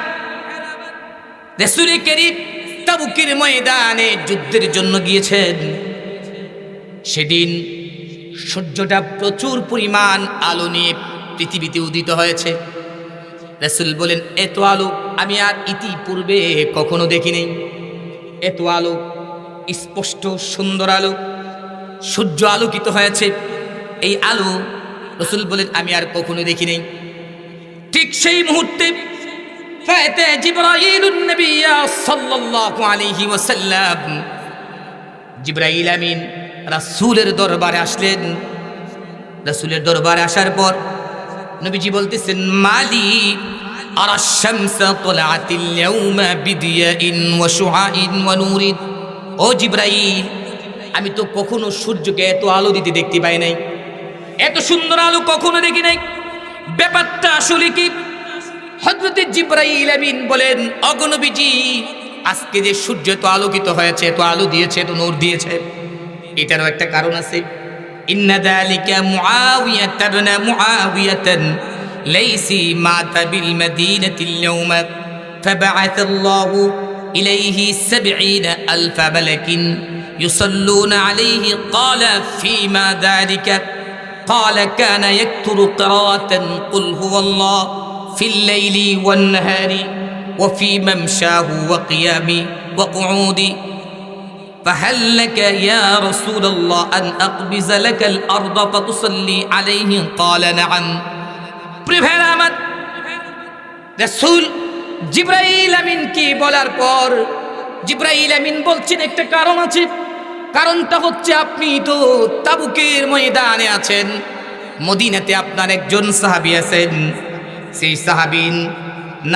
রাসূল করিম তাবুকের ময়দানে যুদ্ধের জন্য গিয়েছেন। সেদিন সূর্যটা প্রচুর পরিমাণ আলো নিয়ে পৃথিবীতে উদিত হয়েছে। রাসূল বলেন, এত আলো আমি আর ইতিপূর্বে কখনো দেখিনি। এত আলো, স্পষ্ট সুন্দর আলো, সূর্য আলোকিত হয়েছে, এই আলো রাসূল বলেন আমি আর কখনো দেখি নাই। ঠিক সেই মুহূর্তে ফাতা জিবরাইলুন নবী সাল্লাল্লাহু আলাইহি ওয়াসাল্লাম, জিবরাইল আমিন রাসূলের দরবারে আসলেন। রাসূলের দরবারে আসার পর নবীজি বলতেছেন, মালি আরা শামসা তালাআতিল ইয়াউমা বিদিয়াইন ওয়া শুআইন ওয়া নূরিন। ও জিবরাইল, আমি তো কখনো সূর্যকে এত আলো দিতে দেখতে পাই নাই, এত সুন্দর আলো কখনো দেখি নাই। ব্যাপারটা আসলে কি? হযরত জিবরাইল আমিন বলেন, ওগো নবীজি, আজকে যে সূর্য এত আলোকিত হয়েছে, এত আলো দিয়েছে, এত নূর দিয়েছে, এটারও একটা কারণ আছে। ইন্না যালিকা মুআবিয়াতা ইবনে মুআবিয়াতান লাইসি মাতা বিল মাদিনাতিল ইয়াওমা ফাবাআথাল্লাহু ইলাইহি ৭০,০০০ মালাকিন يصلون عليه قال فيما ذلك قال كان يكتر قراءة قل هو الله في الليل والنهار وفي ممشاه وقيامه وقعوده فهل لك يا رسول الله أن أقبز لك الأرض فتصلي عليه قال نعم প্রিভের আমার রাসূল জিবরাইল আমিন কি বলার পর জিবরাইল আমিন বলছেন একটা কারণ আছে কারণটা হচ্ছে আপনি তো তাবুকের ময়দানে আছেন মদিনাতে আপনার একজন সাহাবী আছেন সেই সাহাবীর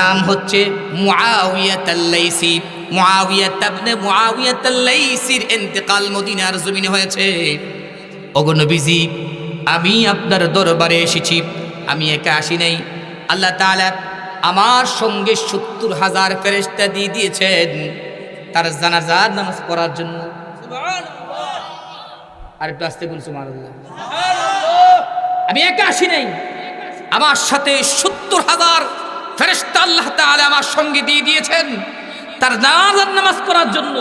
নাম হচ্ছে মুআবিয়া আল-লাইসি মুআবিয়া ইবনে মুআবিয়া আল-লাইসির ইন্তেকাল মদিনার জমিনে হয়েছে ওগো নবীজি আমি আপনার দরবারে এসেছি আমি একা আসি নাই আল্লাহ তাআলা আমার সঙ্গে ৭০,০০০ ফেরেশতা দিয়ে দিয়েছেন তার জানাজার নামাজ পড়ার জন্য সুবহানাল্লাহ আর একটু আস্তে বলুন সুবহানাল্লাহ সুবহানাল্লাহ আমি একা আসি নাই আমার সাথে ৭০,০০০ ফেরেশতা আল্লাহ তাআলা আমার সঙ্গে দিয়ে দিয়েছেন তার জানাজার নামাজ পড়ার জন্য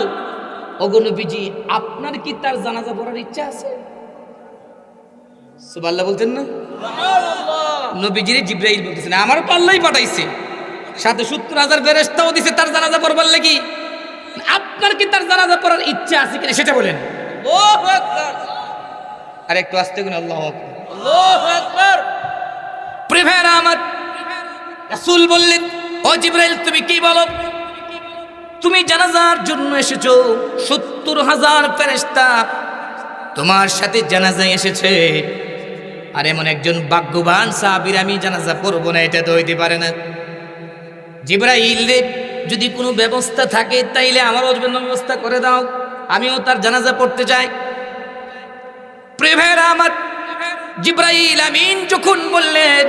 ওগো নবীজি আপনার কি তার জানাজা পড়ার ইচ্ছা আছে সুবহানাল্লাহ বলতেন না সুবহানাল্লাহ নবীজির জিবরাইল বলতেছেন আমার তো আল্লাহই পাঠাইছে সাথে ৭০,০০০ ফেরেশতাও দিয়েছে তার জানাজা পড়বার লাগি আপনার কি তার জানাজা পড়ার ইচ্ছা আছে কিনা সেটা বলেন আল্লাহু আকবার আর একটু আস্তে করে আল্লাহু আকবার আল্লাহু আকবার প্রিভের আমার রাসূল বললেন ও জিবরাইল তুমি কি বলো তুমি জানাজার জন্য এসেছো ৭০,০০০ ফেরেশতা তোমার সাথে জানাজায় এসেছে আর এমন একজন ভাগ্যবান সাহাবীর আমি জানাজা পড়ব না এটা তো হইতে পারে না জিবরাইল রে যদি কোনো ব্যবস্থা থাকে তাইলে আমারও জন্য ব্যবস্থা করে দাও আমিও তার জানাজা পড়তে চাই প্রিভের আমার জিবরাইল আমিন যখন বললেন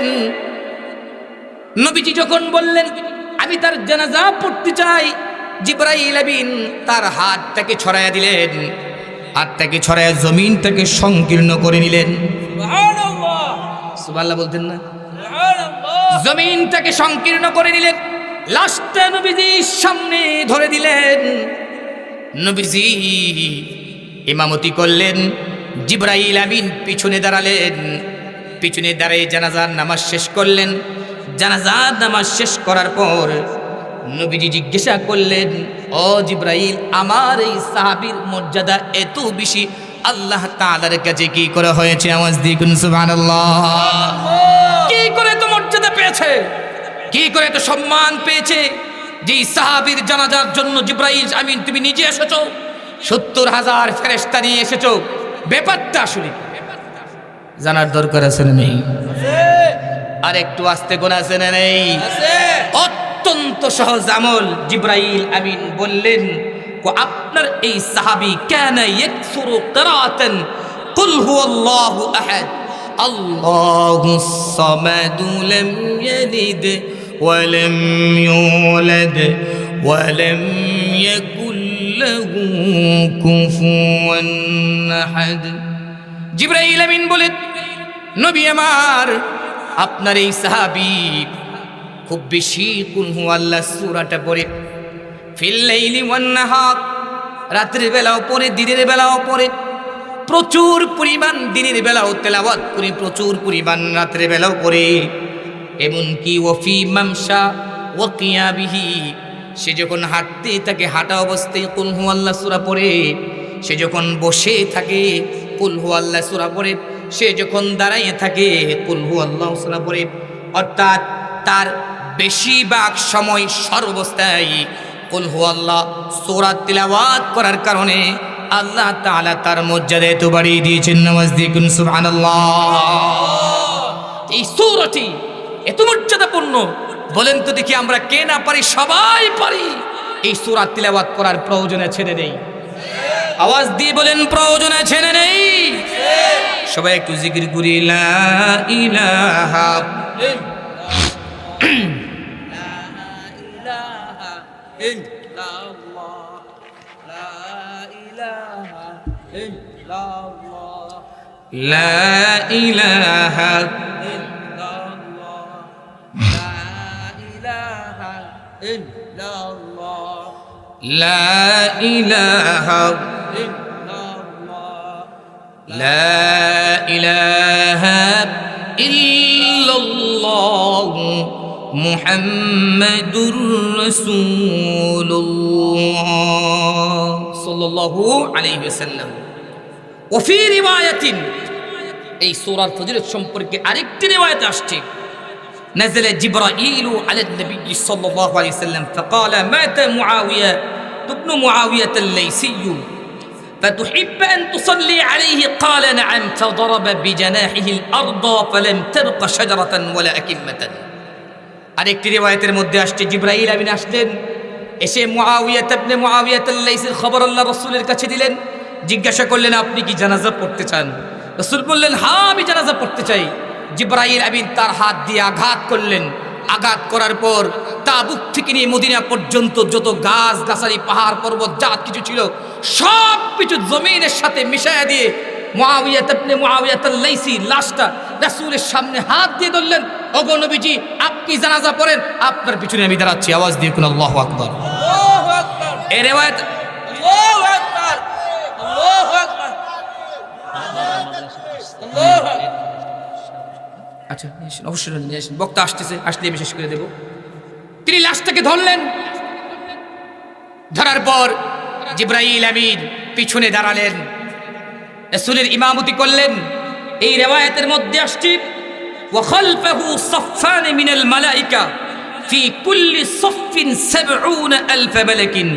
নবীজি যখন বললেন আমি তার জানাজা পড়তে চাই জিবরাইল আমিন তার হাতটাকে ছড়াইয়া দিলেন হাতটাকে ছড়াইয়া জমিনটাকে সংকীর্ণ করে নিলেন সুবহানাল্লাহ সুবহানাল্লাহ বলতেন না সুবহানাল্লাহ জমিনটাকে সংকীর্ণ করে নিলেন লাশটা নবীজির সামনে ধরে দিলেন নবীজি ইমামতি করলেন জিবরাইল আমিন পিছনে দাঁড়ালেন পিছনে দাঁড়িয়ে জানাজার নামাজ শেষ করলেন জানাজার নামাজ শেষ করার পর নবীজি জিজ্ঞাসা করলেন ও জিবরাইল আমার এই সাহাবীর মর্যাদা এত বেশি আল্লাহ তাআলার কাছে কি করে হয়েছে আওয়াজ দিয়ে কোন সুবহানাল্লাহ কি করে তো মর্যাদা পেয়েছে কি করে তো সম্মান পেয়েছে যে সাহাবীর জানাজার জন্য জিবরাইল আমিন তুমি নিজে এসেছো ৭০,০০০ ফেরেশতা নিয়ে এসেছো ব্যাপারটা আসলে কি? জানার দরকার আছে না নেই আর একটু আস্তে কোন আছে না নেই আছে অত্যন্ত সহজ আমল জিবরাইল আমিন বললেন আপনার এই সাহাবী কানা ইয়াকসুরু কিরাআতান কুল হুয়াল্লাহু আহাদ আল্লাহুস সামাদ লাম ইয়ালিদ ওয়া লাম ইউলাদ ওয়া লাম ইয়াকুল লাহু কুফুয়ান আহাদ জিবরাইল আমিন বলেন নবী আমার আপনার এই সাহাবী খুব বেশি কুল হুয়াল্লাহ সূরাটা পড়ে ফিল লাইলি ওয়ান নাহার রাতের বেলাও পড়ে দিনের বেলাও পড়ে প্রচুর পরিমাণ দিনের বেলাও তেলাওয়াত করে প্রচুর পরিমাণ রাতের বেলাও পড়ে এমনকি ওয়াফি মামশা ওয়া কিয়াবিহি সে যখন হাঁটতে থাকে হাঁটা অবস্থায় কুল হুয়াল্লাহ সূরা পড়ে সে যখন বসে থাকে কুল হুয়াল্লাহ সূরা পড়ে সে যখন দাঁড়িয়ে থাকে কুল হুয়াল্লাহ সূরা পড়ে অর্থাৎ তার বেশিরভাগ সময় সর্বস্থায়ী কুল হুয়াল্লাহ সূরা তিলাওয়াত করার কারণে আল্লাহ তাআলা তার মর্যাদা এত বাড়িয়ে দিয়েছেন নামাজ দিয়ে কোন সুবহানাল্লাহ এই সূরাটি এত মর্যাদাপূর্ণ বলেন তো দেখি আমরা কে না পারি সবাই পারি এই সূরা তিলাওয়াত করার প্রয়োজনে ছেড়ে দেই আওয়াজ দিয়ে বলেন প্রয়োজনে ছেড়ে নেই সবাই একটু জিকির করি লা ইলাহা لا إله إلا الله لا إله لا إله إلا الله محمد رسول الله সাল্লাল্লাহু আলাইহি ওয়াসাল্লাম। ওফি রিওয়ায়াতিন, এই সূরার ফজিলত সম্পর্কে আরেকটি রিওয়ায়াতে আসছে, نزل جبرائيل على النبي صلى الله عليه وسلم فقال مات معاوية ابن معاوية الليثي فتحب أن تصلي عليه قال نعم فضرب بجناحه الأرض فلم تبق شجرة ولا أكمة। আরেকটি রিওয়ায়াতের মধ্যে আসছে জিবরাইল আমিন আসলেন, এসে মুআবিয়া ইবনে মুআবিয়া আল-লাইসির খবর আল্লাহ রাসূলের কাছে দিলেন, জিজ্ঞাসা করলেন আপনি কি জানাজা পড়তে চান? রাসূল বললেন হ্যাঁ আমি জানাজা পড়তে চাই। জিবরাইল আমিন তার হাত দিয়ে আঘাত করলেন, আঘাত করার পর তাবুক থেকে নিয়ে মদিনা পর্যন্ত যত গাছ গাছালি পাহাড় পর্বত যা কিছু ছিল সব কিছু জমিনের সাথে মিশায়া দিয়ে মুআবিয়া ইবনে মুআবিয়া আল-লাইসি লাশটা রাসূলের সামনে হাত দিয়ে ধরলেন, ওগো নবীজি আপনি জানাজা পড়েন, আপনার পিছনে আমি দাঁড়াচ্ছি, আওয়াজ দিয়ে কোন আল্লাহু আকবার। আল্লাহু আকবার, এই রিওয়ায়াত আল্লাহু আকবার, আল্লাহু আকবার, আল্লাহু আকবার। আচ্ছা অবশ্যই নিয়ে আসেন, বক্তা আসতেছে, আসলে আমি শেষ করে দেব। তিনি লাশটাকে ধরলেন, ধরার পর জিবরাইল আমিন পিছনে দাঁড়ালেন, রাসূলের ইমামতি করলেন। এই রিওয়ায়াতের মধ্যে আসছে ওয়া খালফাহু সাফফান মিনাল মালাইকা ফি কুল্লি সাফফিন ৭০,০০০ মালাকিন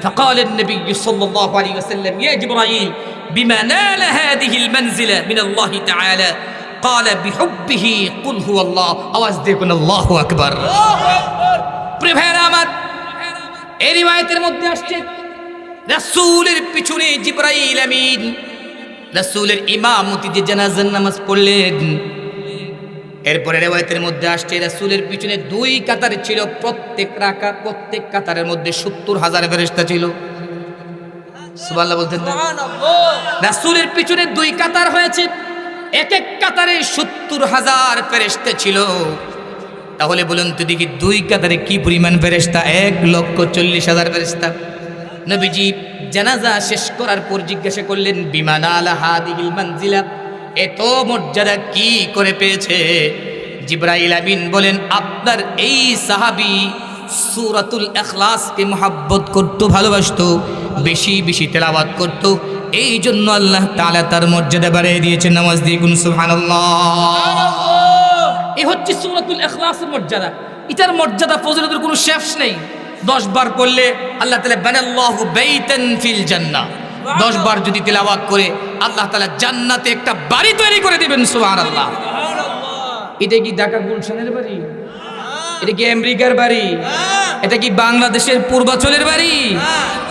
فقال النبي صلى الله عليه وسلم يا جبرائيل بما نال هذه المنزلة من الله تعالى قال بحبه قل هو الله আওয়াজ দিয়ে কোন আল্লাহু আকবার। প্রিয় ভাইরা আমার, এই রিওয়ায়াতের মধ্যে আসছে রাসূলের পিছনে জিবরাইল আমিন রাসূলের ইমামতিতে জানাজার নামাজ পড়লেন। এরপরে রিওয়ায়াতের মধ্যে আসছে রাসূলের পিছনে দুই কাতার ছিল, প্রত্যেক কাতারের মধ্যে ৭০,০০০ ফেরেশতা ছিল। সুবহানাল্লাহ বলতেন না? রাসূলের পিছনে দুই কাতার হয়েছে, এক এক কাতারে ৭০,০০০ ফেরেশতা ছিল। তাহলে বলুন তো দেখি দুই কাতারে কি পরিমাণ ফেরেশতা? ১,৪০,০০০ ফেরেশতা। নবীজি জানাজা শেষ করার পর জিজ্ঞাসা করলেন বিমান আলা হাদিহিল মানজিলা, এত মর্যাদা কি করে পেয়েছে? জিবরাইল আমিন বলেন আপনার এই সাহাবী সূরাতুল ইখলাসকে মহব্বত করত, ভালোবাসতো, বেশি বেশি তেলাওয়াত করত, এই জন্য আল্লাহ তাআলা তার মর্যাদা বাড়িয়ে দিয়েছেন। নামাজ দিয়ে গুন সুবহানাল্লাহ। এই হচ্ছে সূরাতুল ইখলাসের মর্যাদা। এটার মর্যাদা ফজিলতের কোনো শেষ নেই। 10 বার পড়লে আল্লাহ তাআলা বানাল্লাহু বাইতান ফিল জান্নাহ, 10 বার যদি তেলাওয়াত করে আল্লাহ তাআলা জান্নাতে একটা বাড়ি তৈরি করে দিবেন। সুবহানাল্লাহ। এটা কি ঢাকা গুলশানের বাড়ি? এটা কি আমেরিকার বাড়ি? এটা কি বাংলাদেশের পূর্বাঞ্চলের বাড়ি?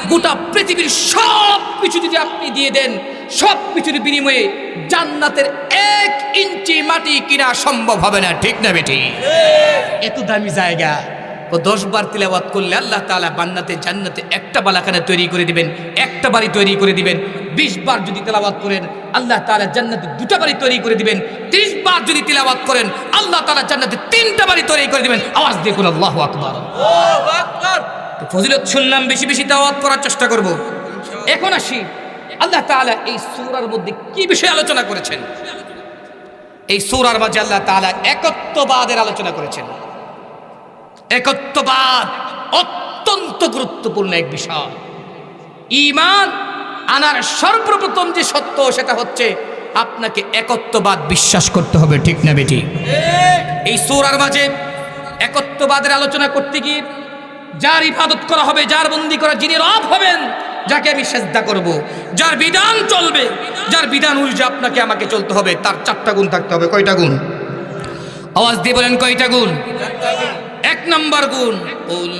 গোটা পৃথিবীর সব কিছু যদি আপনি দিয়ে দেন, সব কিছুর বিনিময়ে জান্নাতের 1 ইঞ্চি মাটি কিনা সম্ভব হবে না, ঠিক না বেটি? এত দামি জায়গা। ও 10 বার তিলাওয়াত করলে আল্লাহ তাআলা জান্নাতে একটা বালাখানা তৈরি করে দিবেন, একটা বাড়ি তৈরি করে দিবেন। 20 বার যদি তিলাওয়াত করেন আল্লাহ তাআলা জান্নাতে 2টা বাড়ি তৈরি করে দিবেন। 30 বার যদি তিলাওয়াত করেন আল্লাহ তাআলা জান্নাতে 3টা বাড়ি তৈরি করে দিবেন। আওয়াজ দিয়ে কোন আল্লাহু আকবার। আল্লাহু আকবার। ফজিলত শুনলাম, বেশি বেশি তিলাওয়াত করার চেষ্টা করব। এখন আসি আল্লাহ তাআলা এই সূরার মধ্যে কি বিষয় আলোচনা করেছেন। এই সূরার মাঝে আল্লাহ তাআলা একত্ববাদের আলোচনা করেছেন। একত্ববাদ অত্যন্ত গুরুত্বপূর্ণ এক বিষয়। ঈমান আনার সর্বপ্রথম যে সত্য সেটা হচ্ছে আপনাকে একত্ববাদ বিশ্বাস করতে হবে, ঠিক না বেটি? এই সূরার মাঝে একত্ববাদের আলোচনা করতে গিয়ে যার ইবাদত করা হবে, যার বন্দি করা, যিনি রব হবেন, যাকে আমি সিজদা করব, যার বিধান চলবে, যার বিধান অনুযায়ী আপনাকে আমাকে চলতে হবে, তার 4টা গুণ থাকতে হবে। কয়টা গুণ? আওয়াজ দিয়ে বলেন কয়টা গুণ? 1 নম্বর গুণ কুল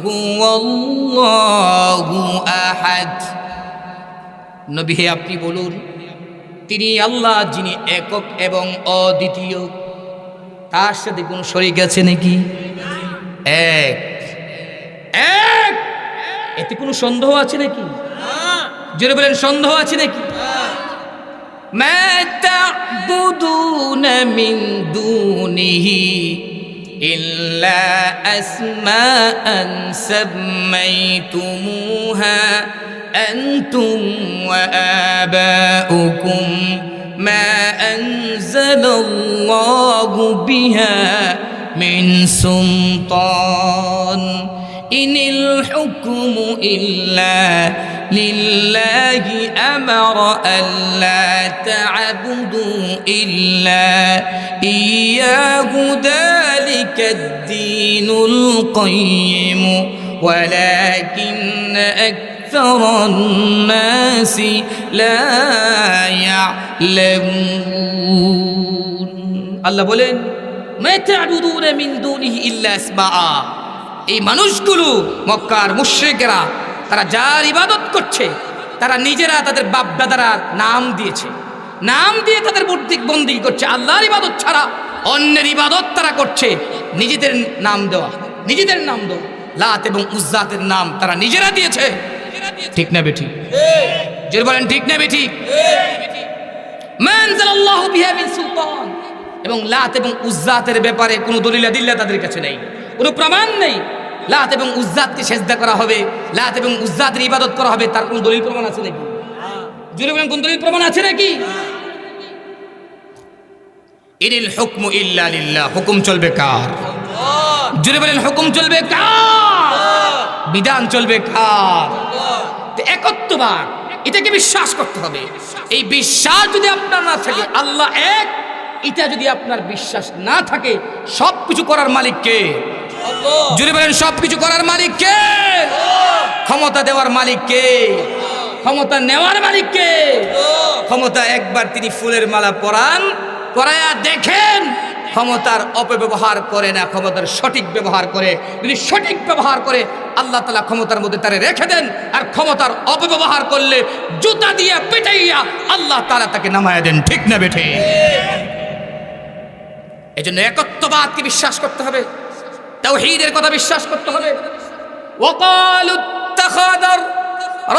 হুয়াল্লাহু আহাদ। নবী হে আপনি বলুন তিনি আল্লাহ, যিনি একক এবং অদ্বিতীয়, তার সাথে কোন শরীক আছে নাকি? এক। এতে কোনো সন্দেহ আছে নাকি? জোরে বলেন সন্দেহ আছে নাকি? মা তা'বুদুনা মিন দুনিহি ইল্লা আসমাআন সাম্মাইতুমুহা আনতুম ওয়া আবাউকুম মা আনজালাল্লাহু বিহা মিন সুলতান ইনিল হুকমু ইল্লা লিল্লাহি আমারা আল্লা তা'বুদু ইল্লা ইয়াহু যালিকাদ-দীনুল কাইয়্যিম ওয়ালাকিন الناس لا يعلمون আল্লাহ বলেন মা তা'বুদুনা মিন দুনিহি ইল্লা ইসমাআ। এই মানুষগুলো মক্কার মুশরিকরা তারা যার ইবাদত করছে তারা নিজেরা তাদের বাপ দাদারা নাম দিয়েছে, নাম দিয়ে তাদের বন্দি করছে। আল্লাহর ইবাদত ছাড়া অন্যের ইবাদত তারা করছে, নিজেদের নাম দেওয়া, নিজেদের নাম দেওয়া। লাত এবং উজ্জাতের নাম তারা নিজেরা দিয়েছে। ঠিক না বেঠিক? জোরে বলেন ঠিক না বেঠিক? মানজালাল্লাহু বিহা মিন সুলতান। এবং লাত এবং উজ্জাতের ব্যাপারে কোনো দলিল আদিল্লা তাদের কাছে নেই, কোনো প্রমাণ নেই। লাত এবং উজ্জাতকে সেজদা করা হবে, লাত এবং উজ্জাতের ইবাদত করা হবে, তার কোনো দলিল প্রমাণ আছে নাকি? জোরে বলেন কোন দলিল প্রমাণ আছে নাকি? ইনিল হুকমু ইল্লা লিল্লাহ। হুকুম চলবে কার? জোরে বলেন হুকুম চলবে কার? বিধান চলবে কার? একত্ববাদ, এটাকে বিশ্বাস করতে হবে। এই বিশ্বাস যদি আপনার না থাকে, আল্লাহ এক, এটা যদি আপনার বিশ্বাস না থাকে, সবকিছু করার মালিক কে? জোরে বলেন সবকিছু করার মালিক কে? ক্ষমতা দেওয়ার মালিক কে? ক্ষমতা নেওয়ার মালিক কে? ক্ষমতা একবার তিনি ফুলের মালা পরায়া দেখেন, ক্ষমতার অপব্যবহার করে না, ক্ষমতার সঠিক ব্যবহার করে। যদি সঠিক ব্যবহার করে আল্লাহ তাআলা ক্ষমতার মধ্যে তারে রেখে দেন, আর ক্ষমতার অপব্যবহার করলে জুতা দিয়ে পিটাইয়া আল্লাহ তাআলা তাকে নামায়া দেন। ঠিক না বেঠে? এজন্য একত্ববাদকে বিশ্বাস করতে হবে, তাওহীদের কথা বিশ্বাস করতে হবে। ওয়াকালু ইত্তাখাদার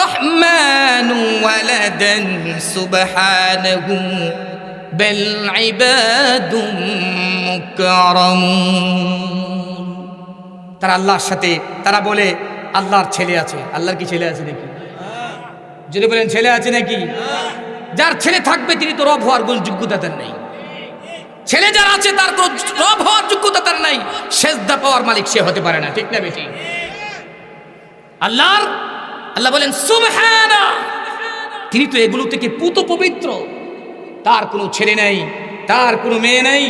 রহমানু ওয়ালাদান সুবহানাহু বাল ইবাদুম মুকরামুন। তারা আল্লাহর সাথে তারা বলে আল্লাহর ছেলে আছে। আল্লাহর কি ছেলে আছে নাকি? যদি বলেন ছেলে আছে নাকি? যার ছেলে থাকবে তিনি তো রব হওয়ার কোন যোগ্যতা তার নেই। ছেলে যার আছে তার কোন রব হওয়ার যোগ্যতা তার নাই, সেজদা পাওয়ার মালিক সে হতে পারে না। ঠিক না বেটি? আল্লাহ বলেন সুবহানা, তিনি তো এগুলো থেকে পুত পবিত্র। তার কোনো ছেলে নেই, তার কোনো মেয়ে নেই,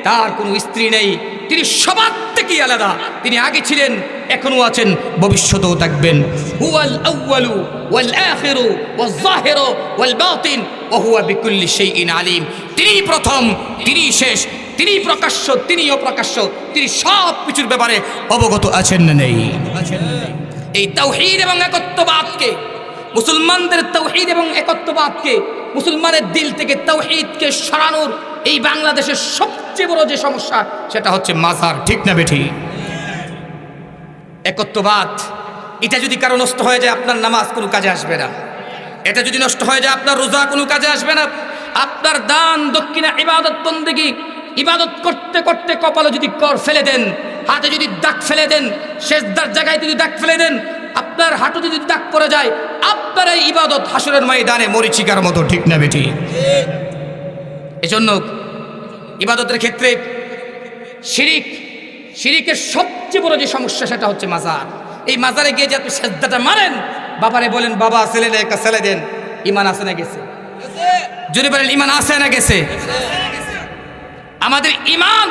তার কোনো স্ত্রী নেই। তিনি সবার থেকে আলাদা। তিনি আগে ছিলেন, এখনো আছেন, ভবিষ্যতেও থাকবেন। হুয়াল আউয়ালু ওয়াল আখিরু ওয়াজ যাহিরু ওয়াল বাতিন ওয়া হুয়া বিকুল্লি শাইইন আলিম। তিনি প্রথম, তিনি শেষ, তিনি প্রকাশ্য, তিনি অপ্রকাশ্য, তিনি সব কিছুর ব্যাপারে অবগত আছেন না নেই? এই তাওহীদ এবং একত্ববাদকে, মুসলমানদের তাওহীদ এবং একত্ববাদকে, মুসলমানের দিল থেকে তাওহীদকে সরানোর এই বাংলাদেশের সবচেয়ে বড় যে সমস্যা, সেটা হচ্ছে মাজার। ঠিক না বেঠি? একত্ববাদ, এটা যদি কারো নষ্ট হয়ে যায়, আপনার নামাজ কোনো কাজে আসবে না। এটা যদি নষ্ট হয়ে যায়, আপনার রোজা কোনো কাজে আসবে না। আপনার দান দক্ষিণা, ইবাদত বন্দেগী, ইবাদত করতে করতে কপালে যদি কর ফেলে দেন, হাতে যদি দাগ ফেলে দেন, সেজদার জায়গায় যদি দাগ ফেলে দেন, আপনার হাঁটু যদি দাগ পড়ে যায়, আপনার এই ইবাদত হাসরের ময়দানে মরিচিকার মতো। ঠিক না বেটি? এজন্য ইবাদতের ক্ষেত্রে শিরিকের সবচেয়ে বড় যে সমস্যা, সেটা হচ্ছে মাজার। এই মাজারে গিয়ে যে আপনি সেজদাটা মারেন, বাবারে বলেন বাবা ছেলে একটা ছেলে দেন, ইমান আছে না গেছে? যদি বলেন ইমান আছে না গেছে? আমাদের ইমান,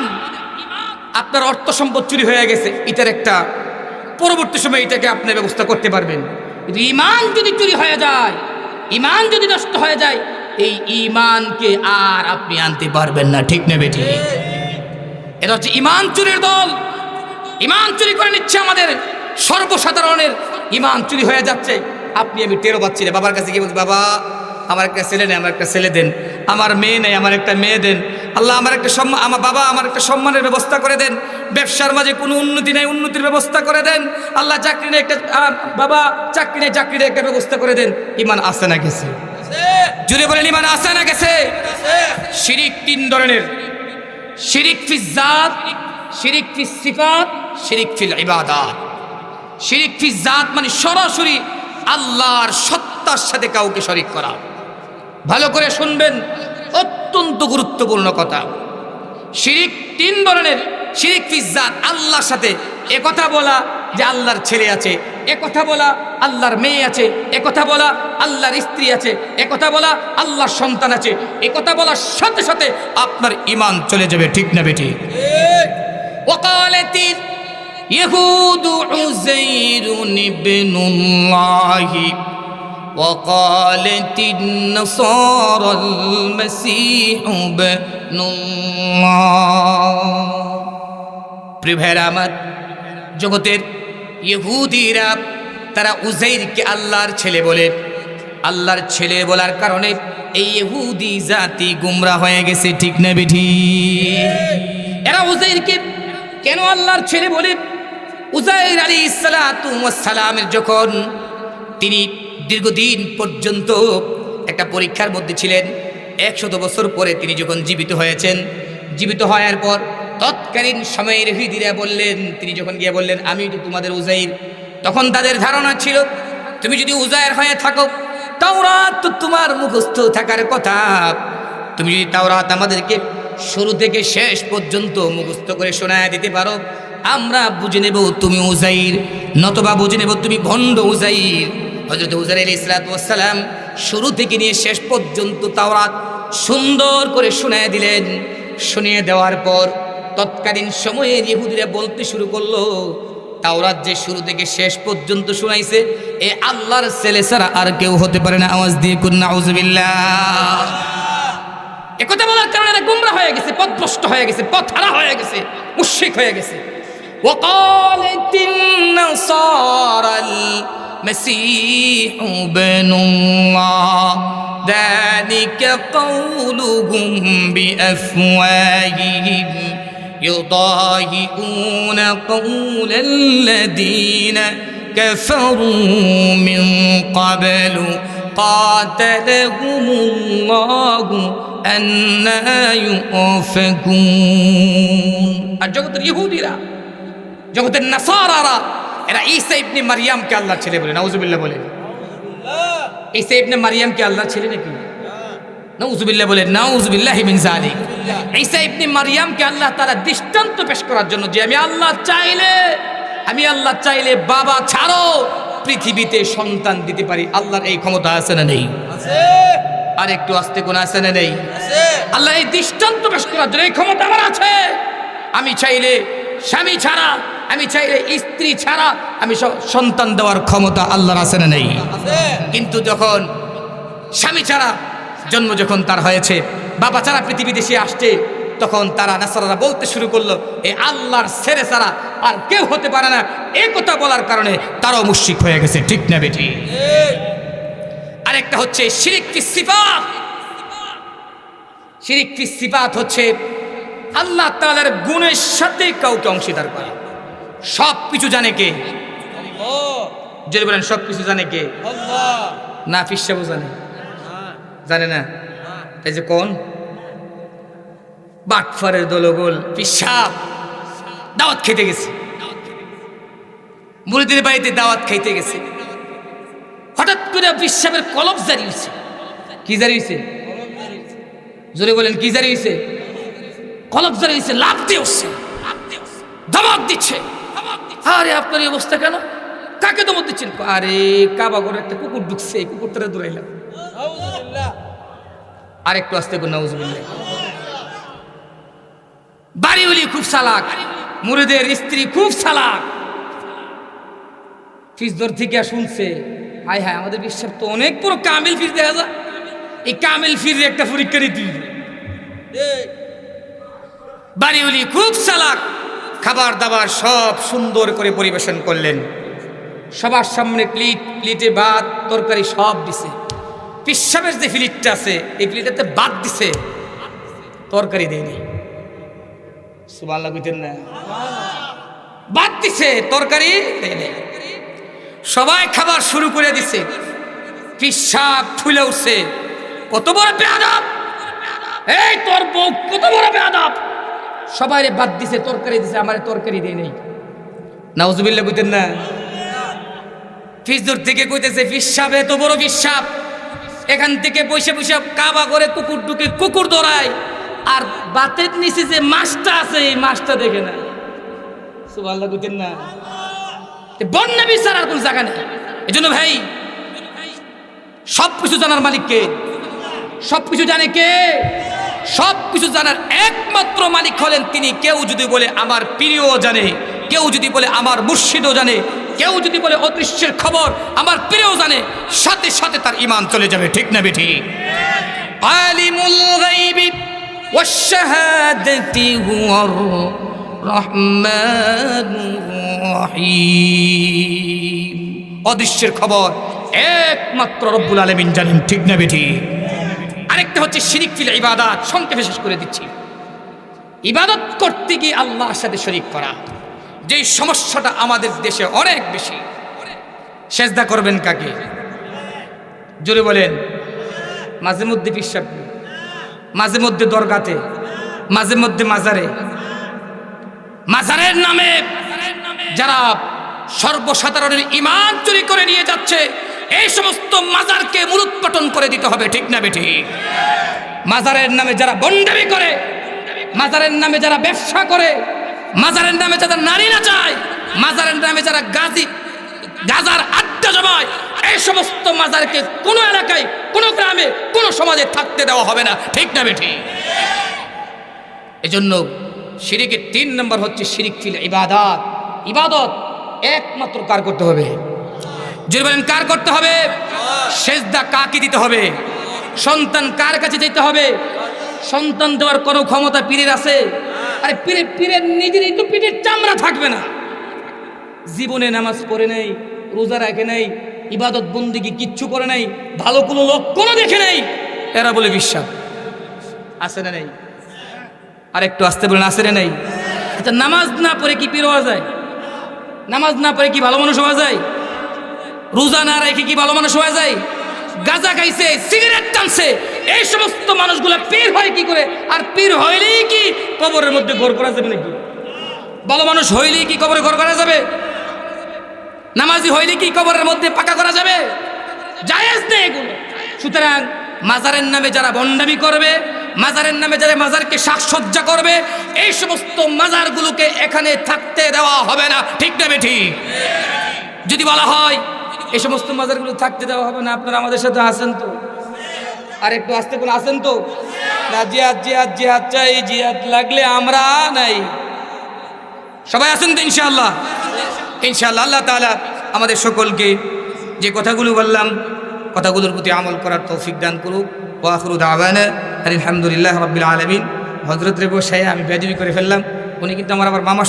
আপনার অর্থ সম্পদ চুরি হয়ে গেছে, এটার একটা পরবর্তী সময় এটাকে আপনি ব্যবস্থা করতে পারবেন। কিন্তু ইমান যদি চুরি হয়ে যায়, ইমান যদি নষ্ট হয়ে যায়, এই ইমানকে আর আপনি আনতে পারবেন না। ঠিক না বেটি? এটা হচ্ছে ইমান চুরির দল। ইমান চুরি করে নিচ্ছে আমাদের সর্বসাধারণের, ইমান চুরি হয়ে যাচ্ছে। আপনি আমি টেরও পাচ্ছি না। বাবার কাছে গিয়ে বলছি, বাবা আমার একটা ছেলে নেই, আমার একটা ছেলে দেন। আমার মেয়ে নেই, আমার একটা মেয়ে দেন। আল্লাহ আমার একটা সম্মান, আমার বাবা আমার একটা সম্মানের ব্যবস্থা করে দেন। ব্যবসার মাঝে কোনো উন্নতি নেই, উন্নতির ব্যবস্থা করে দেন। আল্লাহ চাকরি নেই, একটা বাবা চাকরি নেই, চাকরির একটা ব্যবস্থা করে দেন। ইমান আছে না গেছে? জুড়ে বলেন ইমান আছে না গেছে? শিরিক তিন ধরনের: শিরিক ফিজ জাত, শিরিক ফিজ সিফাত, শিরিক ফিল ইবাদাত। শিরিক ফিজ জাত মানে সরাসরি আল্লাহর সত্তার সাথে কাউকে শরীক করা। ভালো করে শুনবেন, অত্যন্ত গুরুত্বপূর্ণ কথা। শিরিক তিন ধরনের: শিরিক ফিজ জাত, আল্লাহর সাথে একথা বলা যে আল্লাহর ছেলে আছে, এ কথা বলা আল্লাহর মেয়ে আছে, এ কথা বলা আল্লাহর স্ত্রী আছে, এ কথা বলা আল্লাহর সন্তান আছে, এ কথা বলার সাথে সাথে আপনার ঈমান চলে যাবে, ঠিক না বেটি? وقالت اليهود عزير ابن الله وقالت النصارى المسيح ابن الله। প্রিয় ভাইরা আমার, জগতের ইহুদিরা তারা উজাইরকে আল্লাহর ছেলে বলে। আল্লাহর ছেলে বলার কারণে এই ইহুদি জাতি গুমরা হয়ে গেছে, ঠিক না বেটি? এরা উজাইরকে কেন আল্লাহর ছেলে বলে? উজাইর আলাইহিস সালাতু ওয়াস সালামের যখন তিনি দীর্ঘদিন পর্যন্ত একটা পরীক্ষার মধ্যে ছিলেন, 100 বছর পরে তিনি যখন জীবিত হয়েছেন, জীবিত হওয়ার পর তৎকালীন সময়ের ইহুদিরা বললেন, তিনি যখন গিয়ে বললেন আমি তো তোমাদের উজাইর, তখন তাদের ধারণা ছিল তুমি যদি উজাইর হয়ে থাকো তাওরাত তো তোমার মুখস্থ থাকার কথা, তুমি যদি তাওরাত আমাদেরকে শুরু থেকে শেষ পর্যন্ত মুখস্থ করে শোনায় দিতে পারো, আমরা বুঝে নেব তুমি উজাইর, নতবা বুঝে নেব তুমি ভণ্ড উজাইর। হযরত উজাইর আলাইহিস সালাম শুরু থেকে নিয়ে শেষ পর্যন্ত তাওরাত সুন্দর করে শোনায় দিলেন। শুনিয়ে দেওয়ার পর তৎকালীন সময়ের ইহুদিরা বলতে শুরু করলো, তাওরাত যে শুরু থেকে শেষ পর্যন্ত শোনাইছে এ আল্লাহর ছেলে ছাড়া আর কেউ হতে পারে না। আওয়াজ দিয়ে কুন নাউযুবিল্লাহ। একথা বলার কারণে এরা গুমরা হয়ে গেছে, পথভ্রষ্ট হয়ে গেছে, পথহারা হয়ে গেছে, মুশরিক হয়ে গেছে। وقالت النصارى المسيح ابن الله ذلك قولهم بأفواههم يضاهئون قول الذين كفروا من قبل قاتلهم الله أنى يؤفكون। আর জগতের ইহুদিরা, জগতের নাসারারা এরা ঈসা ইবনে মারইয়ামকে আল্লাহর ছেলে বলে। নাউজুবিল্লাহ বলে। ঈসা ইবনে মারইয়ামকে আল্লাহর ছেলে নাকি? নাউজুবিল্লাহ বলে। নাউজুবিল্লাহি মিন যালিক। ঈসা ইবনে মারইয়ামকে আল্লাহ তাআলা দৃষ্টান্ত পেশ করার জন্য যে আমি আল্লাহ চাইলে বাবা ছাড়ো পৃথিবীতে সন্তান দিতে পারি, আল্লাহর এই ক্ষমতা আছে না নেই? আছে। আর একটু আস্তে কোন আছে না নেই? আছে। আল্লাহ এই দৃষ্টান্ত পেশ করার জন্য এই ক্ষমতা আমার আছে। আমি চাইলে স্বামী ছাড়া, আমি চাইলে স্ত্রী ছাড়া আমি সন্তান দেওয়ার ক্ষমতা আল্লাহর আছে না নেই? আছে। কিন্তু যখন স্বামী ছাড়া জন্ম যখন তার হয়েছে, বাবা ছাড়া পৃথিবীতে সে আসছে, তখন তারা নাসারারা বলতে শুরু করলো এ আল্লাহর ছেলে ছাড়া আর কেউ হতে পারে না। এই কথা বলার কারণে তারাও মুশরিক হয়ে গেছে, ঠিক না বেটি? আরেকটা হচ্ছে শিরিক ফিস সিফাত। শিরিক ফিস সিফাত হচ্ছে আল্লাহ তাআলার গুণের সাথে কাউকে অংশীদার করা। সব কিছু জানে কে? আল্লাহ। যদি বলেন সব কিছু জানে কে? আল্লাহ। না ফিসাবও জানে? জানে না। এই যে কোন বাটফারের দলগোল পিসাব দাওয়াত খেতে গেছে, মুরিদের বাড়িতে দাওয়াত খাইতে গেছে, হঠাৎ করে পিসাবের কলব জারি হয়েছে। কি জারি হয়েছে? জোরে বলেন কি জারি হয়েছে? কলব জারি হয়েছে, লাফ দিয়ে উঠছে, ধমক দিচ্ছে। আরে আপনার এই অবস্থা কেন? কাকে ধমক দিচ্ছেন? আরে কাবা ঘরে একটা কুকুর ঢুকছে, কুকুরটারে দৌড়াইলাম। আর একটু আসতে কোন নাউজুবিল্লাহ। বাড়িওয়ালি খুব চালাক, মুরিদের স্ত্রী খুব চালাক। ফিজদর থেকে শুনছে হায় হায় আমাদের বিশ্বাস তো অনেক বড় কামিল ফির দেখা যায়, এই কামিল ফির একটা পরীক্ষা দিতে। বাড়িওয়ালি খুব চালাক, খাবার দাবার সব সুন্দর করে পরিবেশন করলেন, সবার সামনে প্লেটে ভাত তরকারি সব দিছে। পিসাবের যে প্লেটটা আছে এই প্লেটটাতে ভাত দিছে, তরকারি দেয়নি। সুবহানাল্লাহ কইতেন না? ভাত দিছে, তরকারি দেয়নি। সবাই খাবার শুরু করে দিছে, পিসাব ফুলে উঠছে। কত বড় বেয়াদব! এই তোর বউ কত বড় বেয়াদব! সবাই ভাত দিছে, তরকারি দিছে, আমারে তরকারি দেয় নাই। নাউজুবিল্লাহ কইতেন না? ফিজদুর থেকে কইতেছে পিসাব এত বড় পিসাব, এখান থেকে বসে বসে কাবা করে কুকুর ঢুকে কুকুর দৌড়ায়, আর বাতের নিচে যে মাছটা আছে এই মাছটা দেখে না। সুবহানাল্লাহ কইতেন না? বন্যামি ছাড়া আর কোনো জায়গা নেই। এই জন্য ভাই, সব কিছু জানার মালিক কে? সব কিছু জানে কে? সব কিছু জানার একমাত্র মালিক হলেন তিনি। কেউ যদি বলে আমার প্রিয় জানে, কেউ যদি বলে আমার মুর্শিদও জানে, কেউ যদি বলে অদৃশ্যের খবর আমার প্রিয় জানে, সাথে সাথে তার ঈমান চলে যাবে। ঠিক না বেঠি? আলিমুল গায়বি ওয়াশ শাহাদাতি হুয়ার রহমানুর রহিম। অদৃশ্যের খবর একমাত্র রব্বুল আলামিন জানেন। ঠিক না বেঠি? আরেকটা হচ্ছে শিরিক ফিল ইবাদাত। সংক্ষেপে শেষ করে দিচ্ছি। ইবাদত করতে গিয়ে আল্লাহর সাথে শরীক করা, যেই সমস্যাটা আমাদের দেশে অনেক বেশি। সেজদা করবেন কাকে? জোরে বলেন। মাঝে মধ্যে পিসাব, মাঝে মধ্যে দরগাতে, মাঝে মধ্যে মাজারে। মাজারের নামে যারা সর্বসাধারণের ঈমান চুরি করে নিয়ে যাচ্ছে, এই সমস্ত মাজারকে মূলোৎপাটন করে দিতে হবে। ঠিক না বেঠি? মাজারের নামে যারা বন্ডামি করে, মাজারের নামে যারা ব্যবসা করে, মাজারের নামে যারা নারী নাচায়, মাজারের নামে যারা গাজার আড্ডা জমায়, এই সমস্ত মাজারকে কোনো এলাকায়, কোনো গ্রামে, কোনো সমাজে থাকতে দেওয়া হবে না। ঠিক না বেঠি? এজন্য শিরিকের 3 নম্বর হচ্ছে শিরিক ফিল ইবাদাত। ইবাদত একমাত্র কার করতে হবে? যদি বলেন কার করতে হবে? সেজদা কাকে দিতে হবে? সন্তান কার কাছে যেতে হবে? সন্তান দেওয়ার কোনো ক্ষমতা পীরের আছে? আরে পীরের নিজেরই তো পিঠের চামড়া থাকবে না। জীবনে নামাজ পড়ে নেই, রোজা রাখে নাই, ইবাদত বন্দিগি কিচ্ছু করে নাই, ভালো কোনো লক্ষণও দেখে নেই, এরা বলে বিশ্বাস আছে না নেই? আর একটু আসতে বলেন, আছে না নেই? আচ্ছা, নামাজ না পড়ে কি পীর হওয়া যায়? নামাজ না পড়ে কি ভালো মানুষ হওয়া যায়? রোজা না রেখে কি ভালো মানুষ হওয়া যায়? গাঁজা খাইছে, সিগারেট টানছে, এই সমস্ত মানুষগুলা পীর হয় কি করে? আর পীর হইলেই কি কবরের মধ্যে ঘর করা যাবে নাকি? ভালো মানুষ হইলেই কি কবরে ঘর করা যাবে? নামাজি হইলে কি কবরের মধ্যে পাকা করা যাবে? জায়েজ নেই এগুলো। সুতরাং মাজারের নামে যারা বন্ডামি করবে, মাজারের নামে যারা মাজারকে সাজসজ্জা করবে, এই সমস্ত মাজারগুলোকে এখানে থাকতে দেওয়া হবে না। ঠিক না বেঠি? যদি বলা হয় এই সমস্ত মাজারগুলো থাকতে দেওয়া হবে না, আপনারা আমাদের সাথে আছেন তো? আর একটু আসতে কোন আছেন তো? না, জিহাদ জিহাদ জিহাদ চাই, জিহাদ লাগলে আমরা নাই। সবাই আছেন তো ইনশাআল্লাহ? ইনশাআল্লাহ আল্লাহ তাআলা আমাদের সকলকে যে কথাগুলো বললাম, কথাগুলোর প্রতি আমল করার তৌফিক দান করুক। ওয়া আখিরু দাওয়ানা আলহামদুলিল্লাহি রাব্বিল আলামিন। হযরত রে বসায় আমি বেয়াদবি করে ফেললাম। উনি কিন্তু আমার আবার মামা